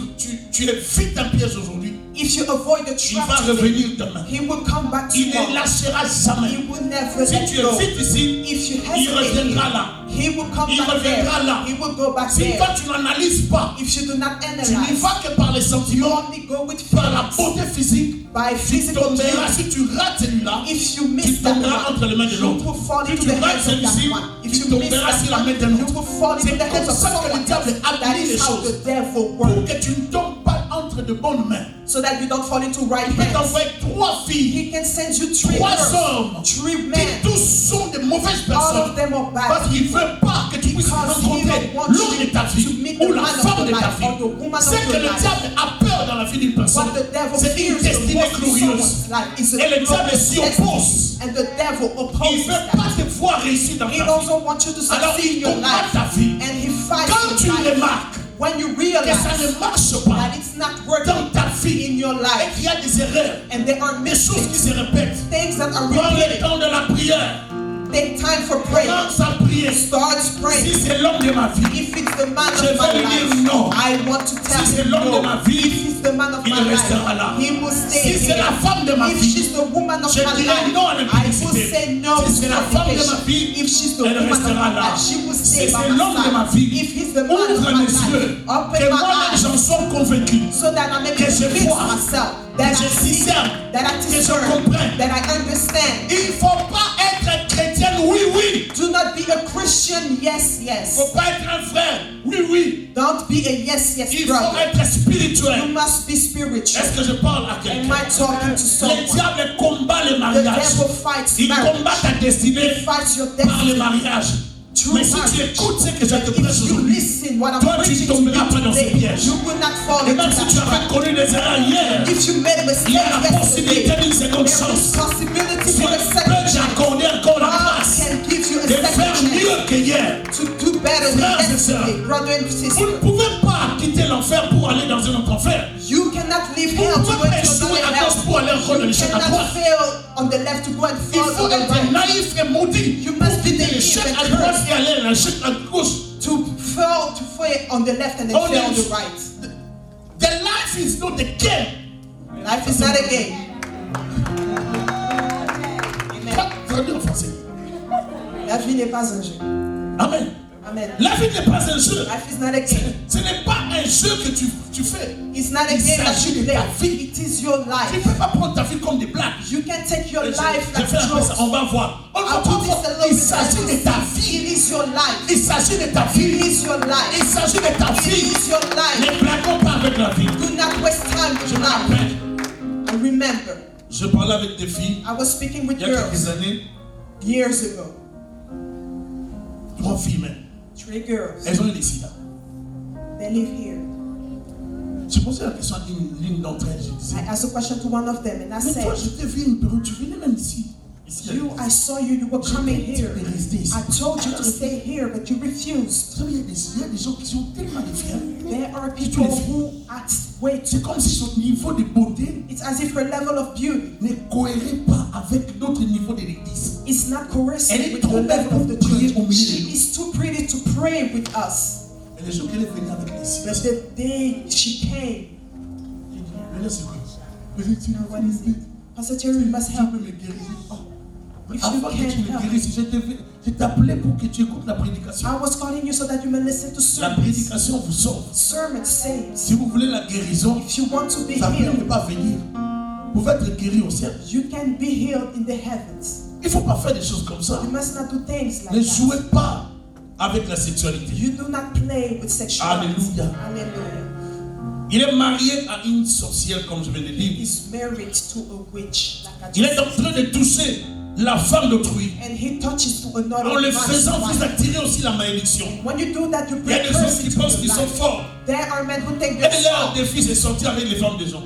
évites un piège aujourd'hui, if you avoid the il va trap today, revenir demain. he will come back Il ne tomorrow. lâchera He jamais. will never Si let tu go. évites ici, If you il hesitate, reviendra là. he will come Il back there. reviendra là. He will go back Si there. toi tu n'analyses pas, If you do not tu n'y analyze, vas que par les you sentiments, only go with par la feelings. beauté physique, By tu physical tomberas. beauty. Si tu rates celui-là, If you tu miss that tomberas one, entre les mains de you l'autre. will fall Si into tu the rates hands of celui-ci, that one. If tu you miss tomberas that sur la one, main d'un you autre. will fall into C'est the hands comme of ça que le someone diable else. That habille les is how choses. the devil Pour works. que tu ne tombes pas entre de bonnes mains. So that you don't fall into right Il peut hands. t'envoyer 3 filles, He can send you 3 3 girls, hommes, 3 qui men. tous sont de mauvaises All personnes. of them are Parce bad. qu'il ne veut pas que tu puisses Because he rencontrer don't want l'homme de you ta to vie meet ou the la man of femme your de ta life vie. or the woman C'est of que your le life. diable a peur dans la vie d'une personne. What the devil C'est une fears destinée to glorieuse. someone's life is a Et le diable glorious s'y oppose. destiny. And the devil Il opposes ne veut that. pas te voir réussir dans He ta vie. doesn't want you to Alors succeed in il your combat life. ta vie. And he fights Quand tu your life. remarques When you que ça realize ne marche pas that it's not dans working ta vie in your et life qu'il y a des erreurs, and there are des choses qui mistakes, se répètent, things that are prends le repeated, temps de la prière. take time for prayer. Commence à prier. Start Si praying. c'est l'homme de ma vie, If it's the man Je of my vais lui dire life, non. I want to tell Si c'est him l'homme de ma no. vie, If he's the man of il my life, restera là. he will stay Si c'est la here. femme de ma If vie, she's the woman of je my dirai life, non à I will l'impudicité. say no Si to c'est la femme de ma fornication. vie, If she's the elle woman of restera my là. life, she will Si stay by c'est my l'homme de ma side. vie, If he's the man of ouvre my mes yeux, life, open que my moi-même eyes j'en sois convaincu, so that I'm able que to je convince vois, myself that que I je see, discerne, that I que je discern, comprends. that I understand. Il ne faut pas être chrétienne, oui, oui. Do not be a Christian, yes, Il ne yes. faut pas être un frère, oui, oui. Don't be a yes, yes Il faut brother. être You spirituel. must be spiritual. Est-ce que je parle à Am quelqu'un? I talking to Le someone? diable combat le The mariage. devil fights Il marriage. combat ta destinée He fights your par le destiny. mariage. Through Mais si tu marriage. écoutes ce que je te If prêche you aujourd'hui, listen what I'm toi, tu preaching to tomberas pas you dans ce today, piège. you will not fall et into même si tu that as trap. connu des erreurs hier, If you made a il mistake y a la possibilité yesterday, d'une seconde there is chance. possibility Dieu for a peut second chance. t'accorder encore la God grâce can give you a de faire second chance mieux que hier. to do better than Frères et yesterday, sœurs, brother and Vous sister. ne pouvez pas quitter l'enfer pour aller dans un autre enfer. You cannot leave Vous hell ne to go pouvez pas into échouer another à gauche hell. pour aller encore dans You l'échec à cannot droite. fail on the left to go and Il fall faut on the être right. naïf et maudit You pour must be quitter naive l'échec and à droite cursed et aller à l'échec à gauche. to fail on the left and then Oh, fail on yes. the right. The life is not a game. Life is not a game. Amen. Traduit en français. La vie n'est pas un jeu. Amen. Amen. La vie n'est pas un jeu. Life is not a game. Ce n'est pas un jeu que tu fais. It's not a Il game that s'agit you de ta play. vie. It is your Tu ne life. peux pas prendre ta vie comme des blagues. You can take your Je life fais like un peu ça, on jokes. va voir. On I'll va do this a voir. little Il bit s'agit de ta like vie. it is your life. Il s'agit de ta It vie. is your Il life. s'agit de ta It vie. is your life. Ne blaguons pas avec la vie. Do not waste time Je with me life. rappelle, And remember, je parlais avec des filles I was speaking with il y a quelques girls années, years ago. 3 filles même. 3 girls. Elles ont eu des sida. They live here. J'ai posé la question à l'une d'entre elles. Je disais, I asked a question to one of them and I mais toi, said, je t'ai vu une période, tu venais même ici. Ici, you, I saw you, you were coming here. Tu es resté ici. I told you to stay here, but you refused. Vous savez, il y a des gens qui sont tellement défiants. There are people who act way too C'est comme si son niveau de beauté It's as if her level of beauty ne cohérait pas avec notre niveau de l'église. is not Elle coercive est with the trop belle level of pour the prier church. au milieu de She nous. is too pretty to pray with us. Et les gens qui est venue avec les But siens, the day she came, mais là c'est quoi? what is it? Pastor Terry, you must Tu help peux me. me guérir. Oh. If you Avant que tu can't me help guérisses, je t'appelais pour que tu écoutes la prédication. I was calling you so that you may listen to La sermons. prédication vous sauve. Sermon saves. Si vous voulez la guérison, If you want to be ça peut ne healed, pas venir. Vous pouvez être guéri au ciel. you can be healed in the heavens. Il ne faut pas faire des choses comme ça. You must not do things like Ne that. jouez pas avec la sexualité. You do not play with sexuality. Alléluia. Hallelujah. Il est marié à une sorcière, comme je viens de dire. He's married to a witch. Like I Il just est en train de toucher la femme d'autrui. and he touches to another En le man's faisant, vous wife. attirez aussi la malédiction. When you do that, you Il y a bring des gens curse qui into pensent your qu'ils sont life. forts. There are men who think Et they're leur strong. défi, c'est sortir avec les femmes des gens.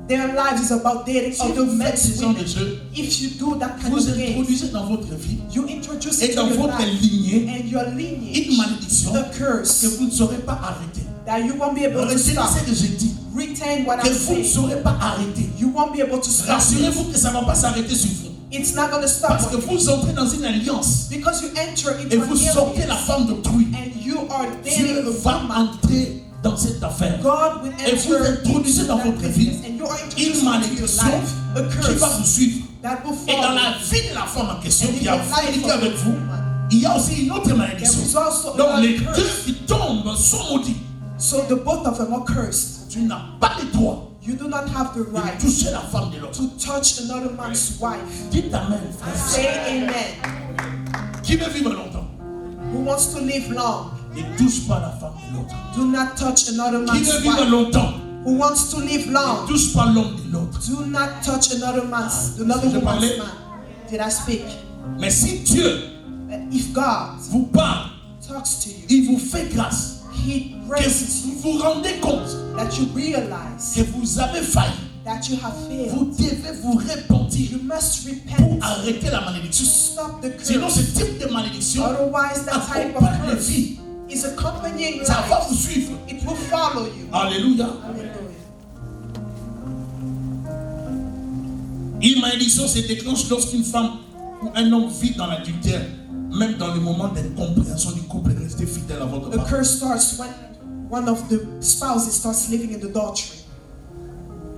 Their lives is about dating Si other vous faites ce men's genre women. de jeu, If you do that kind vous of thing, introduisez dans votre vie you introduce et into dans your votre life lignée and your une lineage malédiction the que curse vous ne saurez pas arrêter. that you won't be able to Retenez stop. ce que j'ai dit. Retain what Que I'm vous ne saying. saurez pas arrêter. You won't be able to stop. Rassurez-vous que ça ne va pas s'arrêter sur vous. It's not going to stop Parce que vous entrez dans une alliance because you enter et into an vous sortez la alliance femme d'autrui. and you are Dieu dating a va woman. entrer dans cette affaire. God will Et vous enter introduisez into dans that votre vie business and you are une introducing into your malédiction life a qui va curse vous suivre. that will Et dans follow. la vie de la femme en question And in qui a the life forniqué of avec the vous, woman, il y a aussi une autre there malédiction. is also Donc les another deux curse. qui tombent sont maudits. So the both of them are cursed. Tu n'as pas le droit You do not have the de right toucher la femme de l'autre. to touch another man's wife. Dites amen, frère. Say amen. Qui veut vivre longtemps? Who wants to live long? Ne touche pas la femme de l'autre. Do not touch another Qui man's veut vivre wife. longtemps? Who wants to live Ne long? touche pas l'homme de l'autre. Do not touch another Je woman's parlais. man. Did I speak? Mais si Dieu If God vous parle, talks to you, il vous fait grâce, He que graces you, vous vous rendez compte that you realize que vous avez failli, that you have failed. vous devez vous repentir You must pour repent arrêter la to malédiction. stop the Sinon, ce curse. type de malédiction Otherwise, that type of accompagne les curse vies. is accompanying Ça va vous life. suivre. It will follow you. Alléluia. Hallelujah. Une malédiction se déclenche lorsqu'une femme ou un homme vit dans l'adultère, même dans le moment d'incompréhension du couple, restez fidèle à votre The parole. curse starts when one of the spouses starts living in adultery.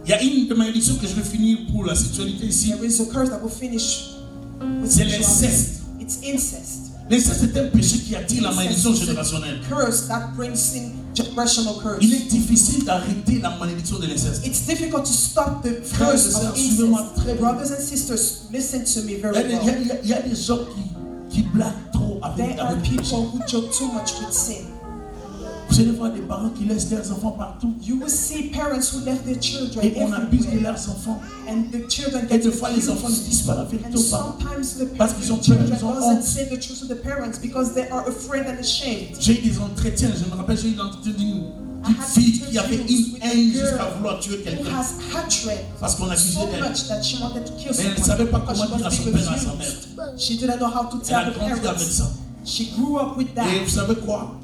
Il y a une malédiction que je vais finir pour la sexualité ici. There is a curse that will finish with C'est sexuality. l'inceste. It's incest. L'inceste est un péché qui attire la malédiction Incest is générationnelle. a curse that brings in generational curse. Il est difficile d'arrêter la malédiction de l'inceste. It's difficult to stop the Frères et curse sœurs, of suivez-moi incest. très bien. Brothers and sisters, listen to me Il y very a des, well. il y a des gens qui blaguent trop avec There are le péché. people who joke too much with sin. Vous allez voir des parents qui laissent leurs enfants partout. You will see parents who left their children Et on abuse de everywhere, leurs enfants. and the children Et get des fois, les enfants ne abused. disent pas la vérité And aux parents. sometimes the Parce qu'ils ont peur, children ils ont doesn't honte. say the truth to the parents because they are afraid and ashamed. J'ai eu des entretiens, je me rappelle, j'ai eu l'entretien d'une I had fille qui avait interviews une with a haine girl jusqu'à vouloir tuer who quelqu'un. has hatred Parce qu'on accusait so d'elle. much that she wanted to kill Mais elle ne someone savait pas because comment she dire à was son being père et à sa abused. mère. She didn't know how to Elle a tell the grandi avec parents. ça. She grew up with Et that. vous savez quoi?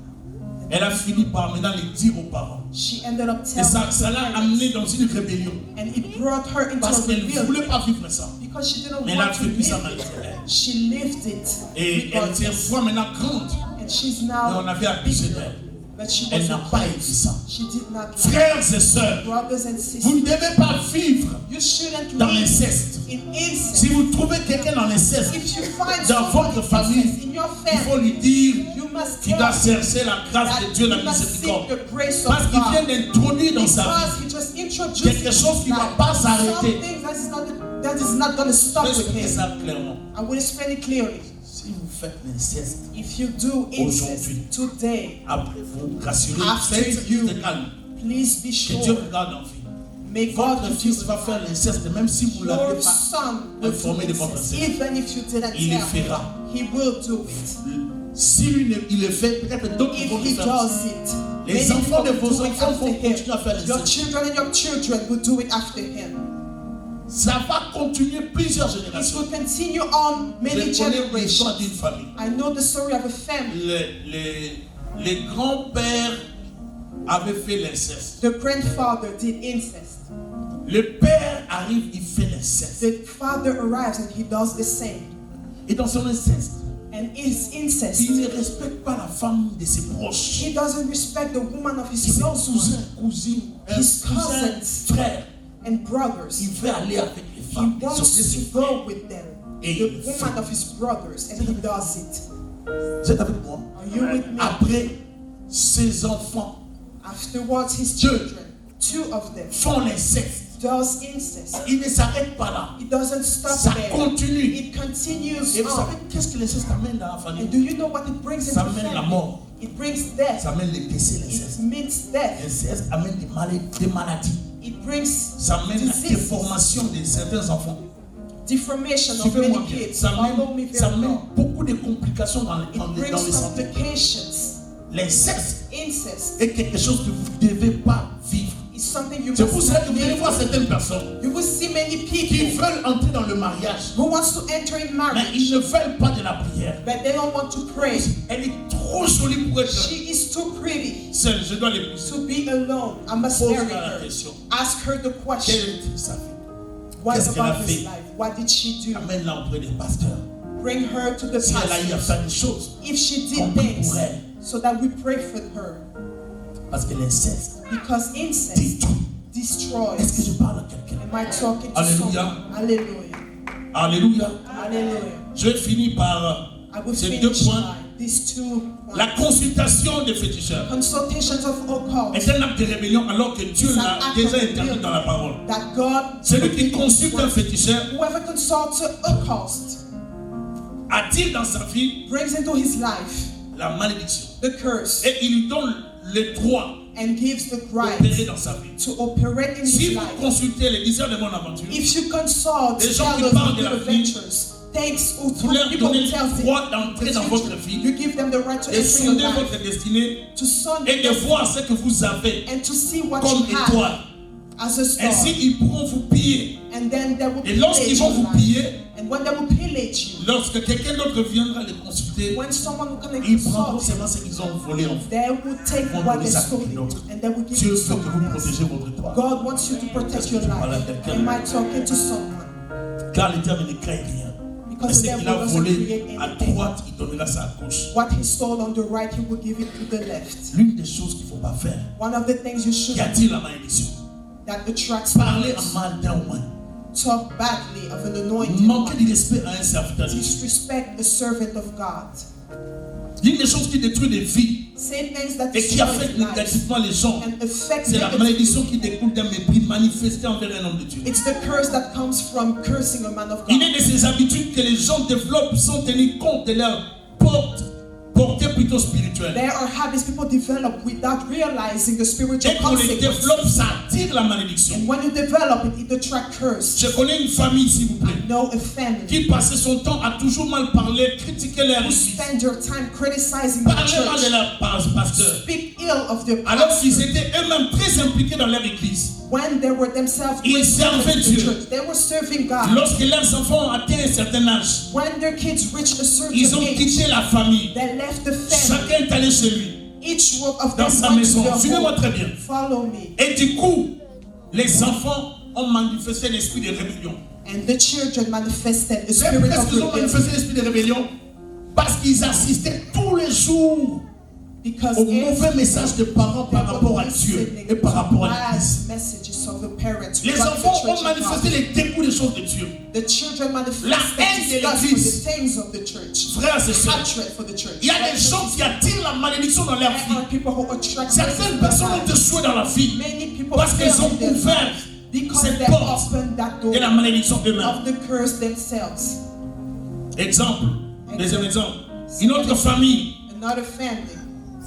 Elle a fini par maintenant les dire aux parents. She ended up Et telling ça l'a her amené parents. dans une rébellion. And it brought her into Parce a qu'elle ne voulait rebellion pas vivre ça. because she didn't Mais elle a want to vécu ça live malgré it. elle. She lived it Et elle était une regardless. fois maintenant grande. And she's Et on now avait abusé bigger. d'elle. But she Elle n'a wasn't pas close. aimé ça. She did not like Frères et sœurs, brothers and vous sisters. ne devez pas vivre You shouldn't dans live l'inceste. in incest. Si vous trouvez quelqu'un dans l'inceste, If you find dans someone votre in famille, incest in your il faut family, lui dire you must qu'il tell doit him chercher la grâce de that Dieu, la you must miséricorde. seek the grace Parce of qu'il vient God. d'introduire dans sa vie Because he just introduced quelque chose qui ne va pas s'arrêter. something that is not going to stop Je vais with expliquer him. ça clairement. I will explain it clearly. Si vous faites l'inceste, If you do incest Aujourd'hui. today, après vous rassurez, After faites you- de calme. please be Que Dieu sure. regarde en vie. May God Votre give fils you va faire l'inceste, même si vous ne l'avez your pas. son will do informé de votre incest. inceste. Even if you didn't Il le tell fera. him, he will do it. Si lui il le fait, peut-être d'autres If vont le he faire. does it, Les many enfants de people vos will do it enfants vont after continuer à faire him. Your l'inceste. children and your children will do it after him. Ça va continuer plusieurs It générations. will continue on many Je connais l'histoire generations. d'une famille. I know the story of a family. Les grands-pères avaient fait l'inceste. The grandfather did incest. Le père arrive, il fait l'inceste. The father arrives and he does the same. Et dans son inceste, And his incest, il ne respecte pas la femme de ses proches. he doesn't respect the woman of his Ses close cousins, one cousines, His cousins, cousins. frères. and brothers. Il veut aller avec les He femmes. wants ses to frères. go with them, Et the il le woman fait. of his brothers, and he does it. Vous êtes avec moi? Are you with me? Après, ses enfants Afterwards, his children, two of them, font l'inceste. does incest. Il ne s'arrête pas là. It doesn't stop Ça there. continue. It continues Et vous savez on. qu'est-ce que l'inceste amène dans la And famille? do you know what it brings Ça into amène la family? mort. It brings death. Ça amène les décès, It l'inceste. means death. L'inceste amène des maladies. It brings Ça amène la diseases, déformation de certains enfants. deformation of Suivez-moi many bien. kids. Ça Follow me amène, ça very amène well. beaucoup de complications dans It les brings santé. complications. L'inceste Incest est quelque chose que vous ne devez pas vivre. is something you C'est pour must cela que not vous allez live voir with. certaines personnes You will see many qui people veulent entrer dans le mariage, who wants to enter in mais marriage, ils ne veulent pas de la prière. but they don't want to pray. Elle est trop jolie pour être She is too pretty seule. Je dois l'épouser. to be alone. I must Pose-la marry la her. question. Ask her the question. Quelle est sa vie? What Qu'est-ce qu'elle a about fait? his life? What did she do? Amène-la auprès des pasteurs. Bring her to the Si elle a eu à pastor. faire des choses, If she on did prie things, pour elle. so that we pray for her. Parce que l'inceste Because incest détruit. Est-ce que destroys. je parle à quelqu'un? Am I talking to Alléluia. someone? Hallelujah. Alléluia. Hallelujah. Je finis par I will ces deux finish points. by these 2 La points. consultation des féticheurs Consultations of occult est un acte de rébellion alors que Dieu l'a déjà interdit dans la parole. that God, Celui qui consulte un féticheur whoever consults an occultist, attire dans sa vie brings into his life la malédiction. the curse Et il lui donne le droit and gives the d'opérer right dans sa vie. to operate in Si his vous life. consultez les diseurs de mon aventure, If you consult Les gens qui tellers parlent of de la the vie, adventures, thanks vous leur people donnez who tells le it, droit d'entrer dans votre vie, you give them the right to de enter your sonder life, votre destinée to send et de voir ce que vous avez and to see what comme you have étoile. as a star. Ainsi, ils pourront vous piller. And then they will Et lorsqu'ils pillage vont your vous life. piller, And when they will pillage you, lorsque quelqu'un d'autre viendra les consulter, when someone will come and ils prendront consult seulement you, ce qu'ils ont volé en vous. they will take Vont what donner they ça à stole quelqu'un d'autre. and they will give Dieu it to veut que vous someone else. protégez votre étoile. God wants you to protect your life. Am I talking to someone? Car l'Éternel ne craint rien. Mais Because ce the qu'il devil a doesn't volé create à anything. droite, il donnera ça à gauche. What he stole on the right, he will give it to the left. L'une des choses qu'il ne faut pas faire, One of the things you should qui attire la malédiction, that attracts parler spirits, en mal d'un humain, talk badly of an anointed manquer one, de respect à un serviteur. disrespect a servant of God, L'une des choses qui détruit les vies say things that et qui destroy affecte lives négativement les gens, and affect c'est la negatively. malédiction qui découle d'un mépris manifesté envers un homme de Dieu. It's the curse that comes from cursing a man of Une God. de ces habitudes que les gens développent sans tenir compte de leur portée plutôt spirituelle. There are habits people develop without realizing the spiritual Et qu'on les consequences. développe, ça attire la malédiction. And when you develop it, it attracts curse. Je connais une famille, s'il vous plaît, I know a family qui passait son temps à toujours mal parler, critiquer leur who église, spend your time criticizing the parler mal de church, leur pasteur, speak ill of their alors qu'ils pastor. étaient eux-mêmes très impliqués dans leur église. When they were themselves Ils great servaient servants in the Dieu. church, they were serving God. Lorsque leurs enfants ont atteint un certain âge, When their kids reached a certain ils ont age, quitté la famille. they left the family. Chacun est allé chez lui, Each one of dans them sa went to maison. their Suivez-moi home. très bien. Follow me. Et du coup, les enfants ont manifesté l'esprit de rébellion. And the children manifested a Vous savez spirit pourquoi est-ce of qu'ils ont rebellion. manifesté l'esprit de rébellion? Parce qu'ils assistaient tous les jours Because au mauvais message des parents par rapport à Dieu et par rapport à l'Église. messages of the parents. Les enfants ont manifesté les dégoûts des choses de Dieu. The children manifest La haine de disgust for l'Église. the things of the church. Frères et sœurs, Hatred for the church. il y a des gens qui attirent la malédiction dans leur There vie. are people who attract Certaines personnes ont échoué dans la vie many people parce qu'elles ont fail in their ouvert lives because cette they porte open that door de la malédiction eux-mêmes. of the curse themselves. Exemple, deuxième exemple. Une autre famille Another family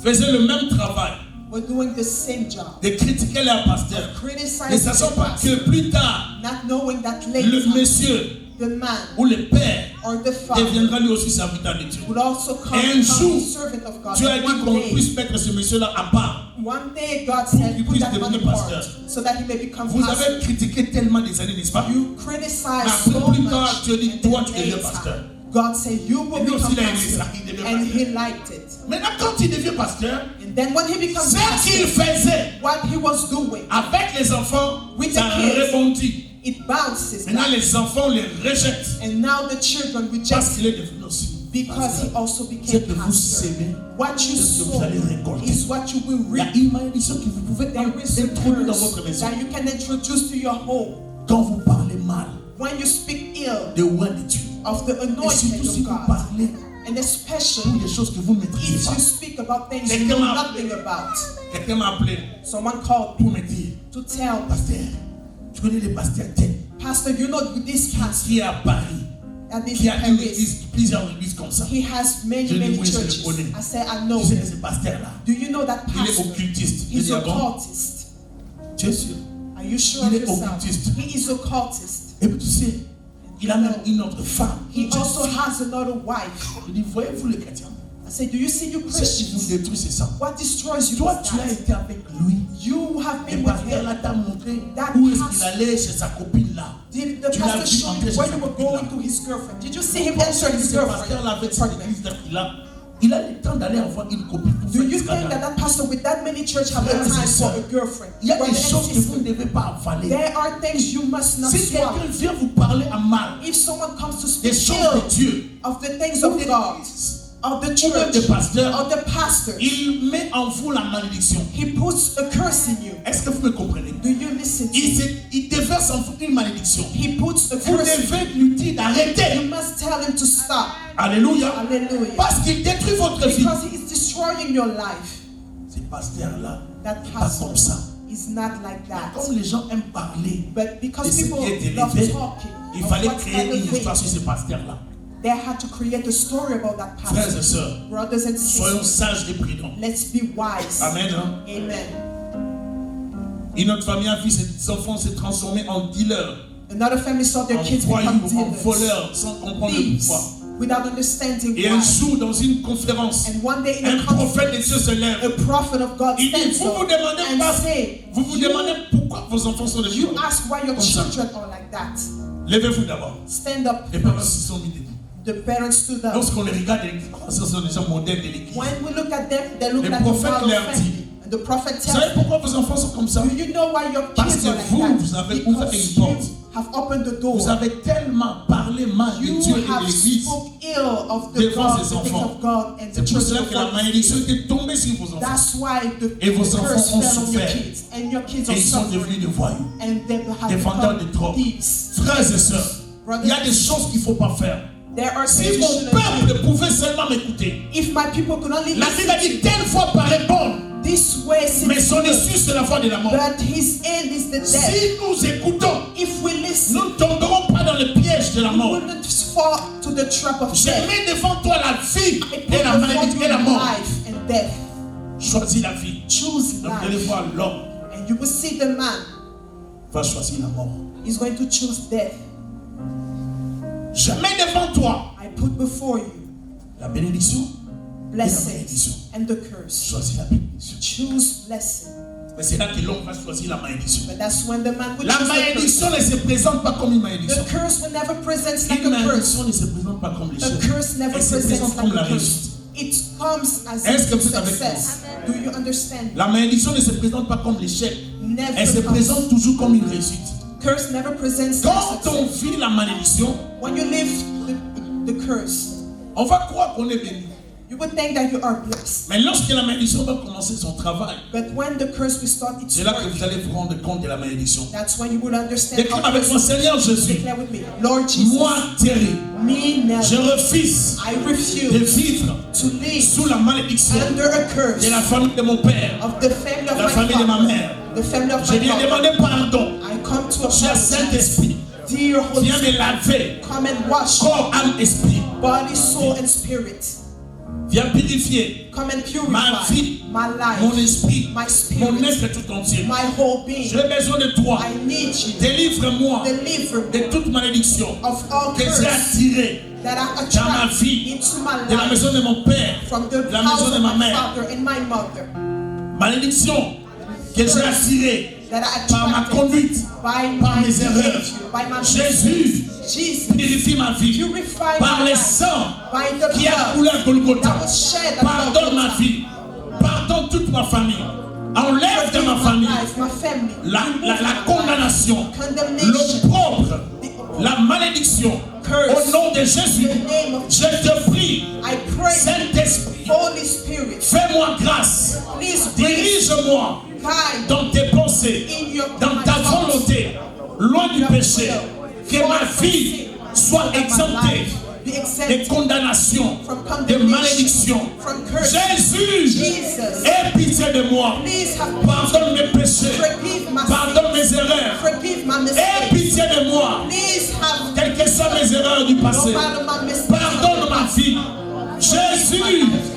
faisait le même travail were doing the same job. de critiquer leur pasteur. Ne Criticizing sachant the pas que pastor, plus tard, not knowing that le later monsieur the man ou le père or the father deviendra lui aussi serviteur de Dieu. would also come Et un jour, become a servant of God. Dieu a And dit qu'on puisse mettre ce monsieur-là à part. one day God said, qu'il put puisse that man devenir apart pasteur. so that he may become Vous pastor. avez critiqué tellement des années, n'est-ce pas? You criticize Mais so après, plus tard, much. Dieu dit, and toi, then tu deviens later, pasteur. God said, you will Et lui aussi, become il a aimé ça, pastor. il devient And pasteur. he liked it. Maintenant, quand il devient pasteur, And then when he becomes ce qu'il pastor, faisait what he was doing, avec les enfants, With ça the kids. rebondit. it bounces Maintenant, back. les enfants les rejettent And now the children parce reject qu'il est devenu aussi because he pasteur. also Ce became que vous pastor. semez, What you c'est ce que vous sow allez récolter. is what you will Il y a reap. une malédiction que vous pouvez There is a introduire dans curse votre maison. that you can introduce to your home Quand vous parlez mal when you speak ill de loin de Dieu, of the et anointing surtout si of vous God, parlez and pour especially des choses que vous ne maîtrisez if pas. you speak about things you know nothing about. Quelqu'un m'a appelé Someone called pour me me dire, to tell me, pasteur, tu connais les pasteurs tel Pastor, you know this pastor qui est à Paris, at this qui a une Paris, église, plusieurs églises comme ça. he has many, Je dis, many oui, je le churches. connais. I said, I know Tu sais him. que ce pasteur-là, Do you know that il est pastor? occultiste. Je He's dis, ah bon? occultist. Tu es sûr? Are you sure Il of est yourself? occultiste. He is occultist. Et puis tu sais, il a même une autre femme. He also has another wife. Je dis, voyez-vous les chrétiens? I said, do you see you Ce qui vous Christians? détruit, c'est ça. What destroys you Toi, is tu as that été avec lui. you have Le been with pasteur him. là t'a montré That où est-ce qu'il pastor- allait chez sa copine là. Did the Tu l'as pastor vu show entrer you chez where sa you were copine là. going to his girlfriend? Did you see him Parce enter que his ce pasteur là girlfriend? avec cette église il a le temps d'aller avoir une copine pour Do faire you du think that scandale. that pastor with that many church have the Frères et time for sœurs, a girlfriend? Il y a des Brothers and choses que vous sisters, ne devez pas avaler. there are things you must not Si swallow. quelqu'un vient vous parler à mal If someone comes to des speak choses ill de Dieu, of the things ou of de God, l'Église, of the ou même church, des pasteurs, of the pastor, il met en vous la malédiction. he puts a curse in you. Est-ce que vous me comprenez? Do you listen to me? Il déverse en vous une malédiction. He puts a Vous curse in devez lui dire you. d'arrêter. You must tell him to stop. Alléluia. Hallelujah. Parce qu'il détruit votre vie. Because he is destroying your life. Ce pasteur-là, That pas pastor comme ça. is not like that. Comme les gens aiment parler But de because ce people qui est love élevé, talking, il of fallait what's créer une histoire sur elevated, ce pasteur-là. they had to create a story about that Frères et pastor. sœurs, Brothers and soyons sisters, sages et prudents. let's be wise. Amen. Hein? Amen. Une autre famille a vu ses enfants se transformer en dealers, Another family saw their en kids voyous, become en dealers, voleurs, sans comprendre le thieves, pourquoi. without understanding Et un why. jour, dans une conférence, And one day in un a prophète de conference, Dieu se lève. a prophet of God Il dit, stands vous vous up demandez and pas, say, vous vous demandez pourquoi vos enfants sont des you dealers. ask why your Comme ça. children are like that. Levez-vous d'abord. Stand up Les parents se first. sont mis debout. The parents stood up. Lorsqu'on les regarde, ce sont des gens modèles de l'église. When we look at them, they look Le like a prophète model leur family. dit, And the prophet Vous tells savez them, pourquoi vos enfants sont comme ça? do you know why your Parce kids que are like vous, that? vous avez ouvert Because une porte. you have opened the door. Vous avez tellement parlé mal de You Dieu et de have l'église. spoke ill of the devant God, ses the things enfants. of God and the C'est pour church cela of que la God. malédiction était tombée sur vos enfants. That's why the Et vos curse enfants ont fell on your souffert. kids. And your kids Et are ils sont devenus suffering. des voyous, And they have des vendeurs de become drogue. thieves. Frères et sœurs, il y a des choses qu'il ne faut pas faire. There are Si things you mon shouldn't do. peuple pouvait seulement m'écouter. If my people could only La Bible a dit, listen telle voix paraît bonne, to this way, mais seems son good, issue c'est la voix de la mort. but his end is the death. Si nous écoutons, If we listen, nous ne tomberons pas dans le piège de la we mort. will not fall to the trap of Je death. mets devant toi la vie I et put la before malédiction you et la mort. life and death. Choisis la vie. Choose Donc vous allez life. voir l'homme And you will see the man va choisir la mort. is going to choose death. Je mets devant toi I put before you la bénédiction et la blessings malédiction. and the curse. Choisis la bénédiction. Choose blessing. Mais c'est là que l'homme va choisir la malédiction. But that's when the man will La choose the malédiction ne se présente pas comme une malédiction. curse. The curse will never present like Une a curse. malédiction ne se présente pas comme A l'échec. curse never Elle se presents présente comme like la a réussite. curse. It comes as Est-ce que a vous êtes avec success. Do you understand? La malédiction ne se présente pas comme l'échec. Never Elle se comes. présente toujours comme une réussite. Curse never presents Quand like on success. vit la malédiction, When you live the curse, on va croire qu'on est béni. You would think that you are blessed. Mais lorsque la malédiction va commencer son travail, But when the curse will start its c'est là que work, vous allez vous rendre compte de la malédiction. that's when you will understand Déclare how avec moi, Seigneur Jésus, Declare with me, Lord Jesus, moi, Thierry, me now, je refuse I de refuse vivre to live sous la malédiction under a curse de la famille de mon père, of the family of la my famille de ma father, mère. the family of Je my viens father. demander pardon. I come to Cher apologize. Saint-Esprit, Dear Holy viens me Spirit, laver, come and wash corps, âme, esprit. body, soul, and spirit. Viens purifier Come and purify ma vie, my life, mon esprit, my mon spirit, être tout entier. my whole being. J'ai besoin de toi. I need you. Délivre-moi Deliver me de toute malédiction of all que j'ai curse attirée that I dans ma attract vie, into my de la life maison de mon père, from the de la house maison de of ma my mère. father and my mother Malédiction que j'ai attirée that I par ma attracted conduite, by par my mes erreurs. behavior, by my Jésus, Jesus, purifie ma vie purify par my le life sang by the qui a blood coulé à Golgotha. that was shed at Pardonne ma Golgotha. vie, pardonne toute ma famille, enlève de Forgive ma my famille life, my family, la remove my life, condamnation, condemnation, l'opprobre, la malédiction. Au nom de Jésus, in the name of je te prie, I pray, Saint-Esprit, Holy Spirit, fais-moi grâce, please bring dirige-moi guide dans tes pensées, in your dans ta volonté, loin du péché, que ma vie soit exemptée be de exempt condamnation, from de condemnation, malédiction. from curse. Jésus, Jesus, aie pitié de moi. please have Pardonne mes péchés, forgive my pardonne sins, mes erreurs. forgive my Aie mistakes. pitié de moi, Please have quelles que soient mes erreurs du no passé. matter my mistakes. Pardonne ma vie. Jésus,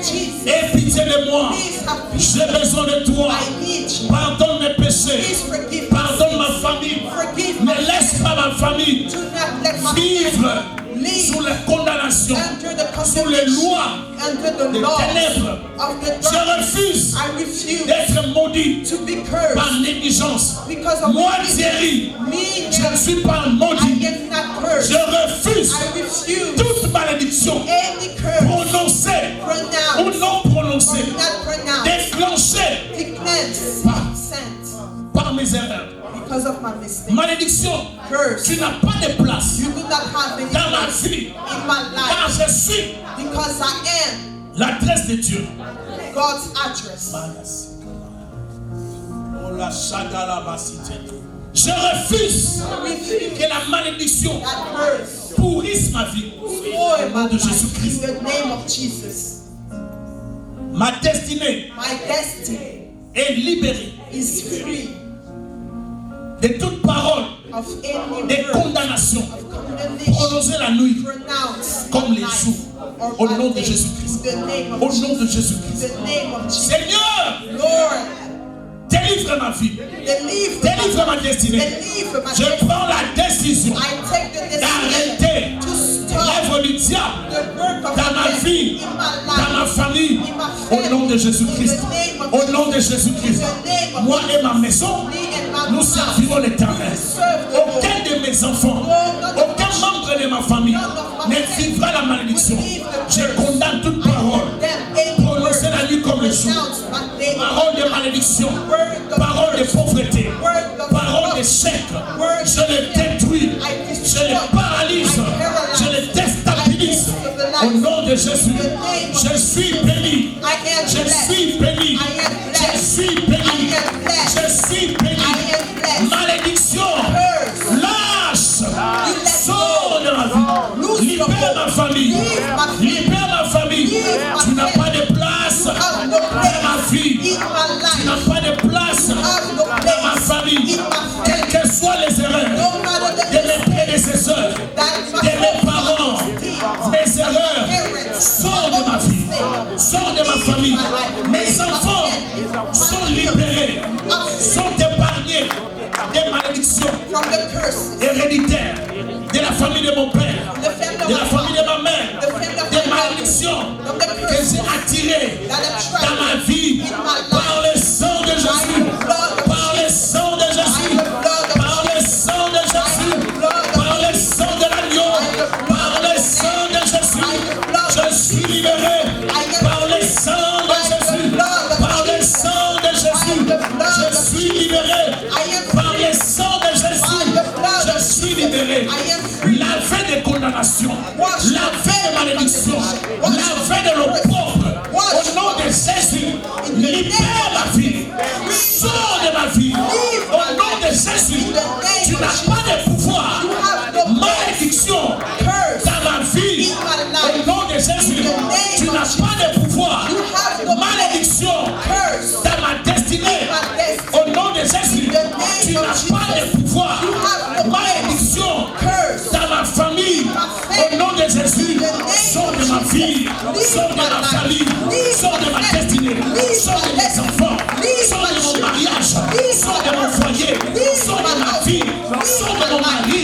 Jesus, aie pitié de moi. please have peace. J'ai besoin de toi. I need you. Pardonne mes péchés. Please forgive Pardonne my ma sins. famille. Forgive Ne my laisse pas ma famille Do not let my vivre family live sous la condamnation, under the sous les condemnation, lois under the des laws ténèbres. of the Je darkness. refuse I refuse d'être maudit to be cursed par négligence. because of Moi, me. Thierry, Me, je ne suis pas I maudit. am not cursed. Je refuse I refuse toute malédiction any curse prononcée ou pronounced non or prononcée, not pronounced, déclenchée declared, Par- sent par mes erreurs. because of my mistake. Malédiction, Curse. tu n'as pas de place You do not have any dans ma place vie, in my car life je suis because I am l'adresse de Dieu. God's address. Je refuse I refuse que la malédiction that curse. pourrisse ma vie. Destroy my de life Jésus-Christ. in the name of Jesus. Ma destinée My destiny est libérée is free de toute parole of any de word condamnation of condemnation prononcée la nuit pronounced comme les life jours. or Au by nom de day. Jésus-Christ. In the name of Au nom de Jesus. Jésus-Christ. In the name of Jesus. Seigneur, Lord, délivre ma vie. Délivre ma destinée. deliver my Je destiny. prends la décision I take the d'arrêter decision to stop l'œuvre du diable the work of dans ma the vie, devil in my dans ma life. famille, au nom de Jésus-Christ. Au nom de Jésus-Christ. Moi et ma maison, Me and my nous house. servirons l'Éternel. Aucun de mes enfants, aucun membre de ma famille ne vivra la malédiction. Je condamne toute parole prononcée la nuit comme le jour. Parole de malédiction, parole de pauvreté, parole d'échec. Je les détruis, je les paralyse, je les déstabilise. Au nom de Jésus, je suis béni, je suis béni, je suis béni, je suis béni. Malédiction, lâche, sors de ma vie, libère ma famille, libère ma famille. Tu n'as pas de place dans ma vie, tu n'as pas de place dans ma famille. Quelles que soient les erreurs de mes prédécesseurs, de mes parents, mes erreurs, sors de ma vie, sors de ma famille. Mes enfants sont libérés, sont épargnés des malédictions From the curses, héréditaires de la famille de mon père, the family de la of famille my de ma mère, the family of des my malédictions of the que curses j'ai attirées that dans attract ma vie par le sang de Jésus, par le sang de Jésus, par le sang de Jésus, par le sang de l'agneau, par le sang de Jésus. Je suis libéré par le sang de Jésus, par le sang de Jésus. Je suis libéré par le sang de Jésus. Je suis libéré. Lavé de condamnation, lavé de malédiction, lavé de l'opprobre, n'as pas de pouvoir. You have no Malédiction curse dans ma vie. in my Au life. nom de Jésus, tu n'as pas de pouvoir. You have no Malédiction curse dans ma destinée. in my destiny. Au nom de Jésus, tu n'as pas de pouvoir. You have no Malédiction curse dans ma famille. Au nom de Jésus, sors de ma vie, sors de ma famille, sors de ma destinée, sors de mes enfants, sors de mon mariage, sors de mon foyer, sors de ma vie, sors de mon mari,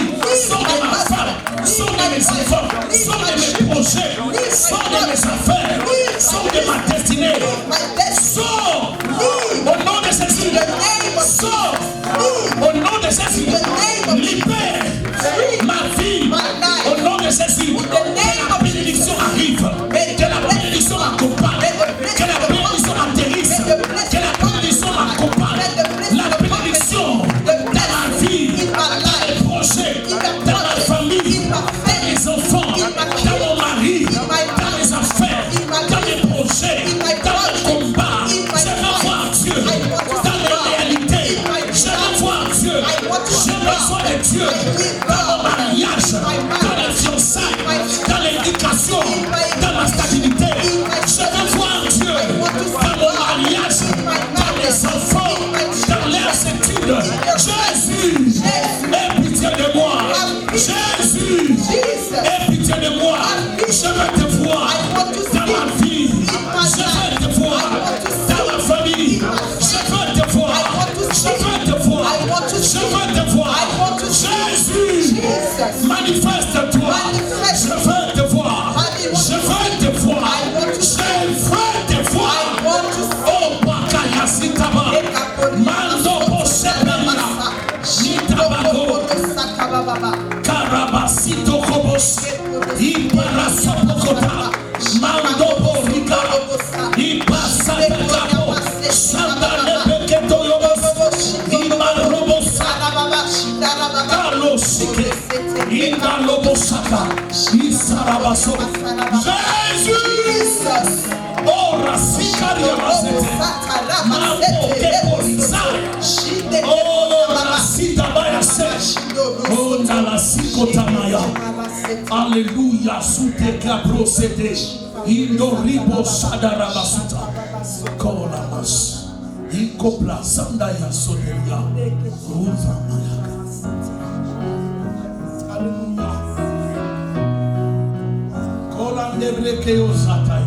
sors de ma femme, sors de mes enfants, sors de mes projets, sors de mes affaires, sors de ma destinée. Sors au nom de Jésus. Sors au nom de Jésus. Libère ma vie au nom de Jésus. Que la bénédiction arrive, que la bénédiction m'accompagne, que la bénédiction atterrisse, que la bénédiction m'accompagne. La bénédiction dans ma vie, dans les projets, dans ma famille, dans les enfants, dans mon mari, dans les affaires, dans les projets, dans le combat. Je veux voir Dieu dans les réalités. Je veux voir Dieu. J'ai besoin de Dieu dans mon mariage, dans les fiançailles, dans l'éducation, dans la stabilité. Je veux voir Dieu dans mon mariage, dans les enfants, dans leurs études. Jésus, aie pitié de moi. Jésus, aie pitié de moi. Je veux te voir dans ma vie. Je veux te voir dans ma famille. Je veux te voir. Je veux te voir. Je veux te voir. Jésus, manifeste-toi. Je veux te voir. Je veux te voir. Je veux te voir. Oh, Bakaya Sitaba. Mando Boseperia. Nitabago. Karabasito Kobos. Ibarasapokota. Mando Borika. Ibasapekabo. Sandale Beketo Yobos. Imarobos. Carlos Sike. Indalobosaka. Isarabaso. Jésus. Oh, Rasikaria Masete. Mambo Kepolisa. Oh, Rasita Bayase. Oh, Nalasiko Tamaya. Alléluia. Soute Cabrosete. Indoribo Sadarabasuta. Kolamas. Ikopla Sandaya Soderia. Ruva Mayaka. Alléluia. Kolandeblekeo Sataya.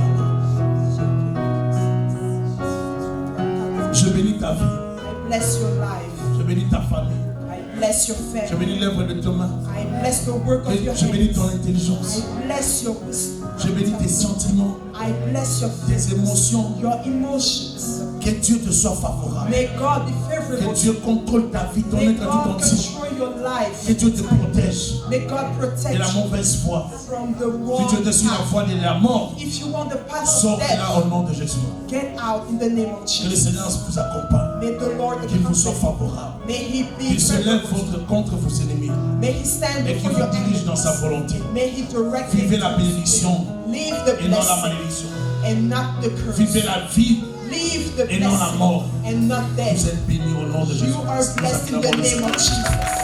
Je bénis ta vie. I bless your life. Je bénis ta famille. I bless your Je family. bénis l'œuvre de tes mains. I bless the work of your Je bénis ton hands. intelligence. I bless your wisdom. Je bénis tes sentiments, I bless your tes émotions. your emotions. Que Dieu te soit favorable. May God be Que favorable. Dieu contrôle ta vie, ton May être, ton God psyche. control your life. Que Dieu te protège May God de protect la you mauvaise foi. from the Si wrong tu es sur la path. voie de la mort, If you want the path of sors de là death, au nom de Jésus. get out in the name of Que le Jesus. Seigneur vous accompagne. May the Lord Qu'il vous soit accompany. favorable. May He be Qu'il se lève favorable. contre vos ennemis. May He stand Et qu'il before vous your dirige dans enemies. sa volonté. May He direct you. Vivez la bénédiction Leave the et non la blessing malédiction. and not the curse. Vivez la vie Leave the et non la blessing mort. and not Vous death. êtes bénis au nom de Jésus. You are blessed in the name of Jesus.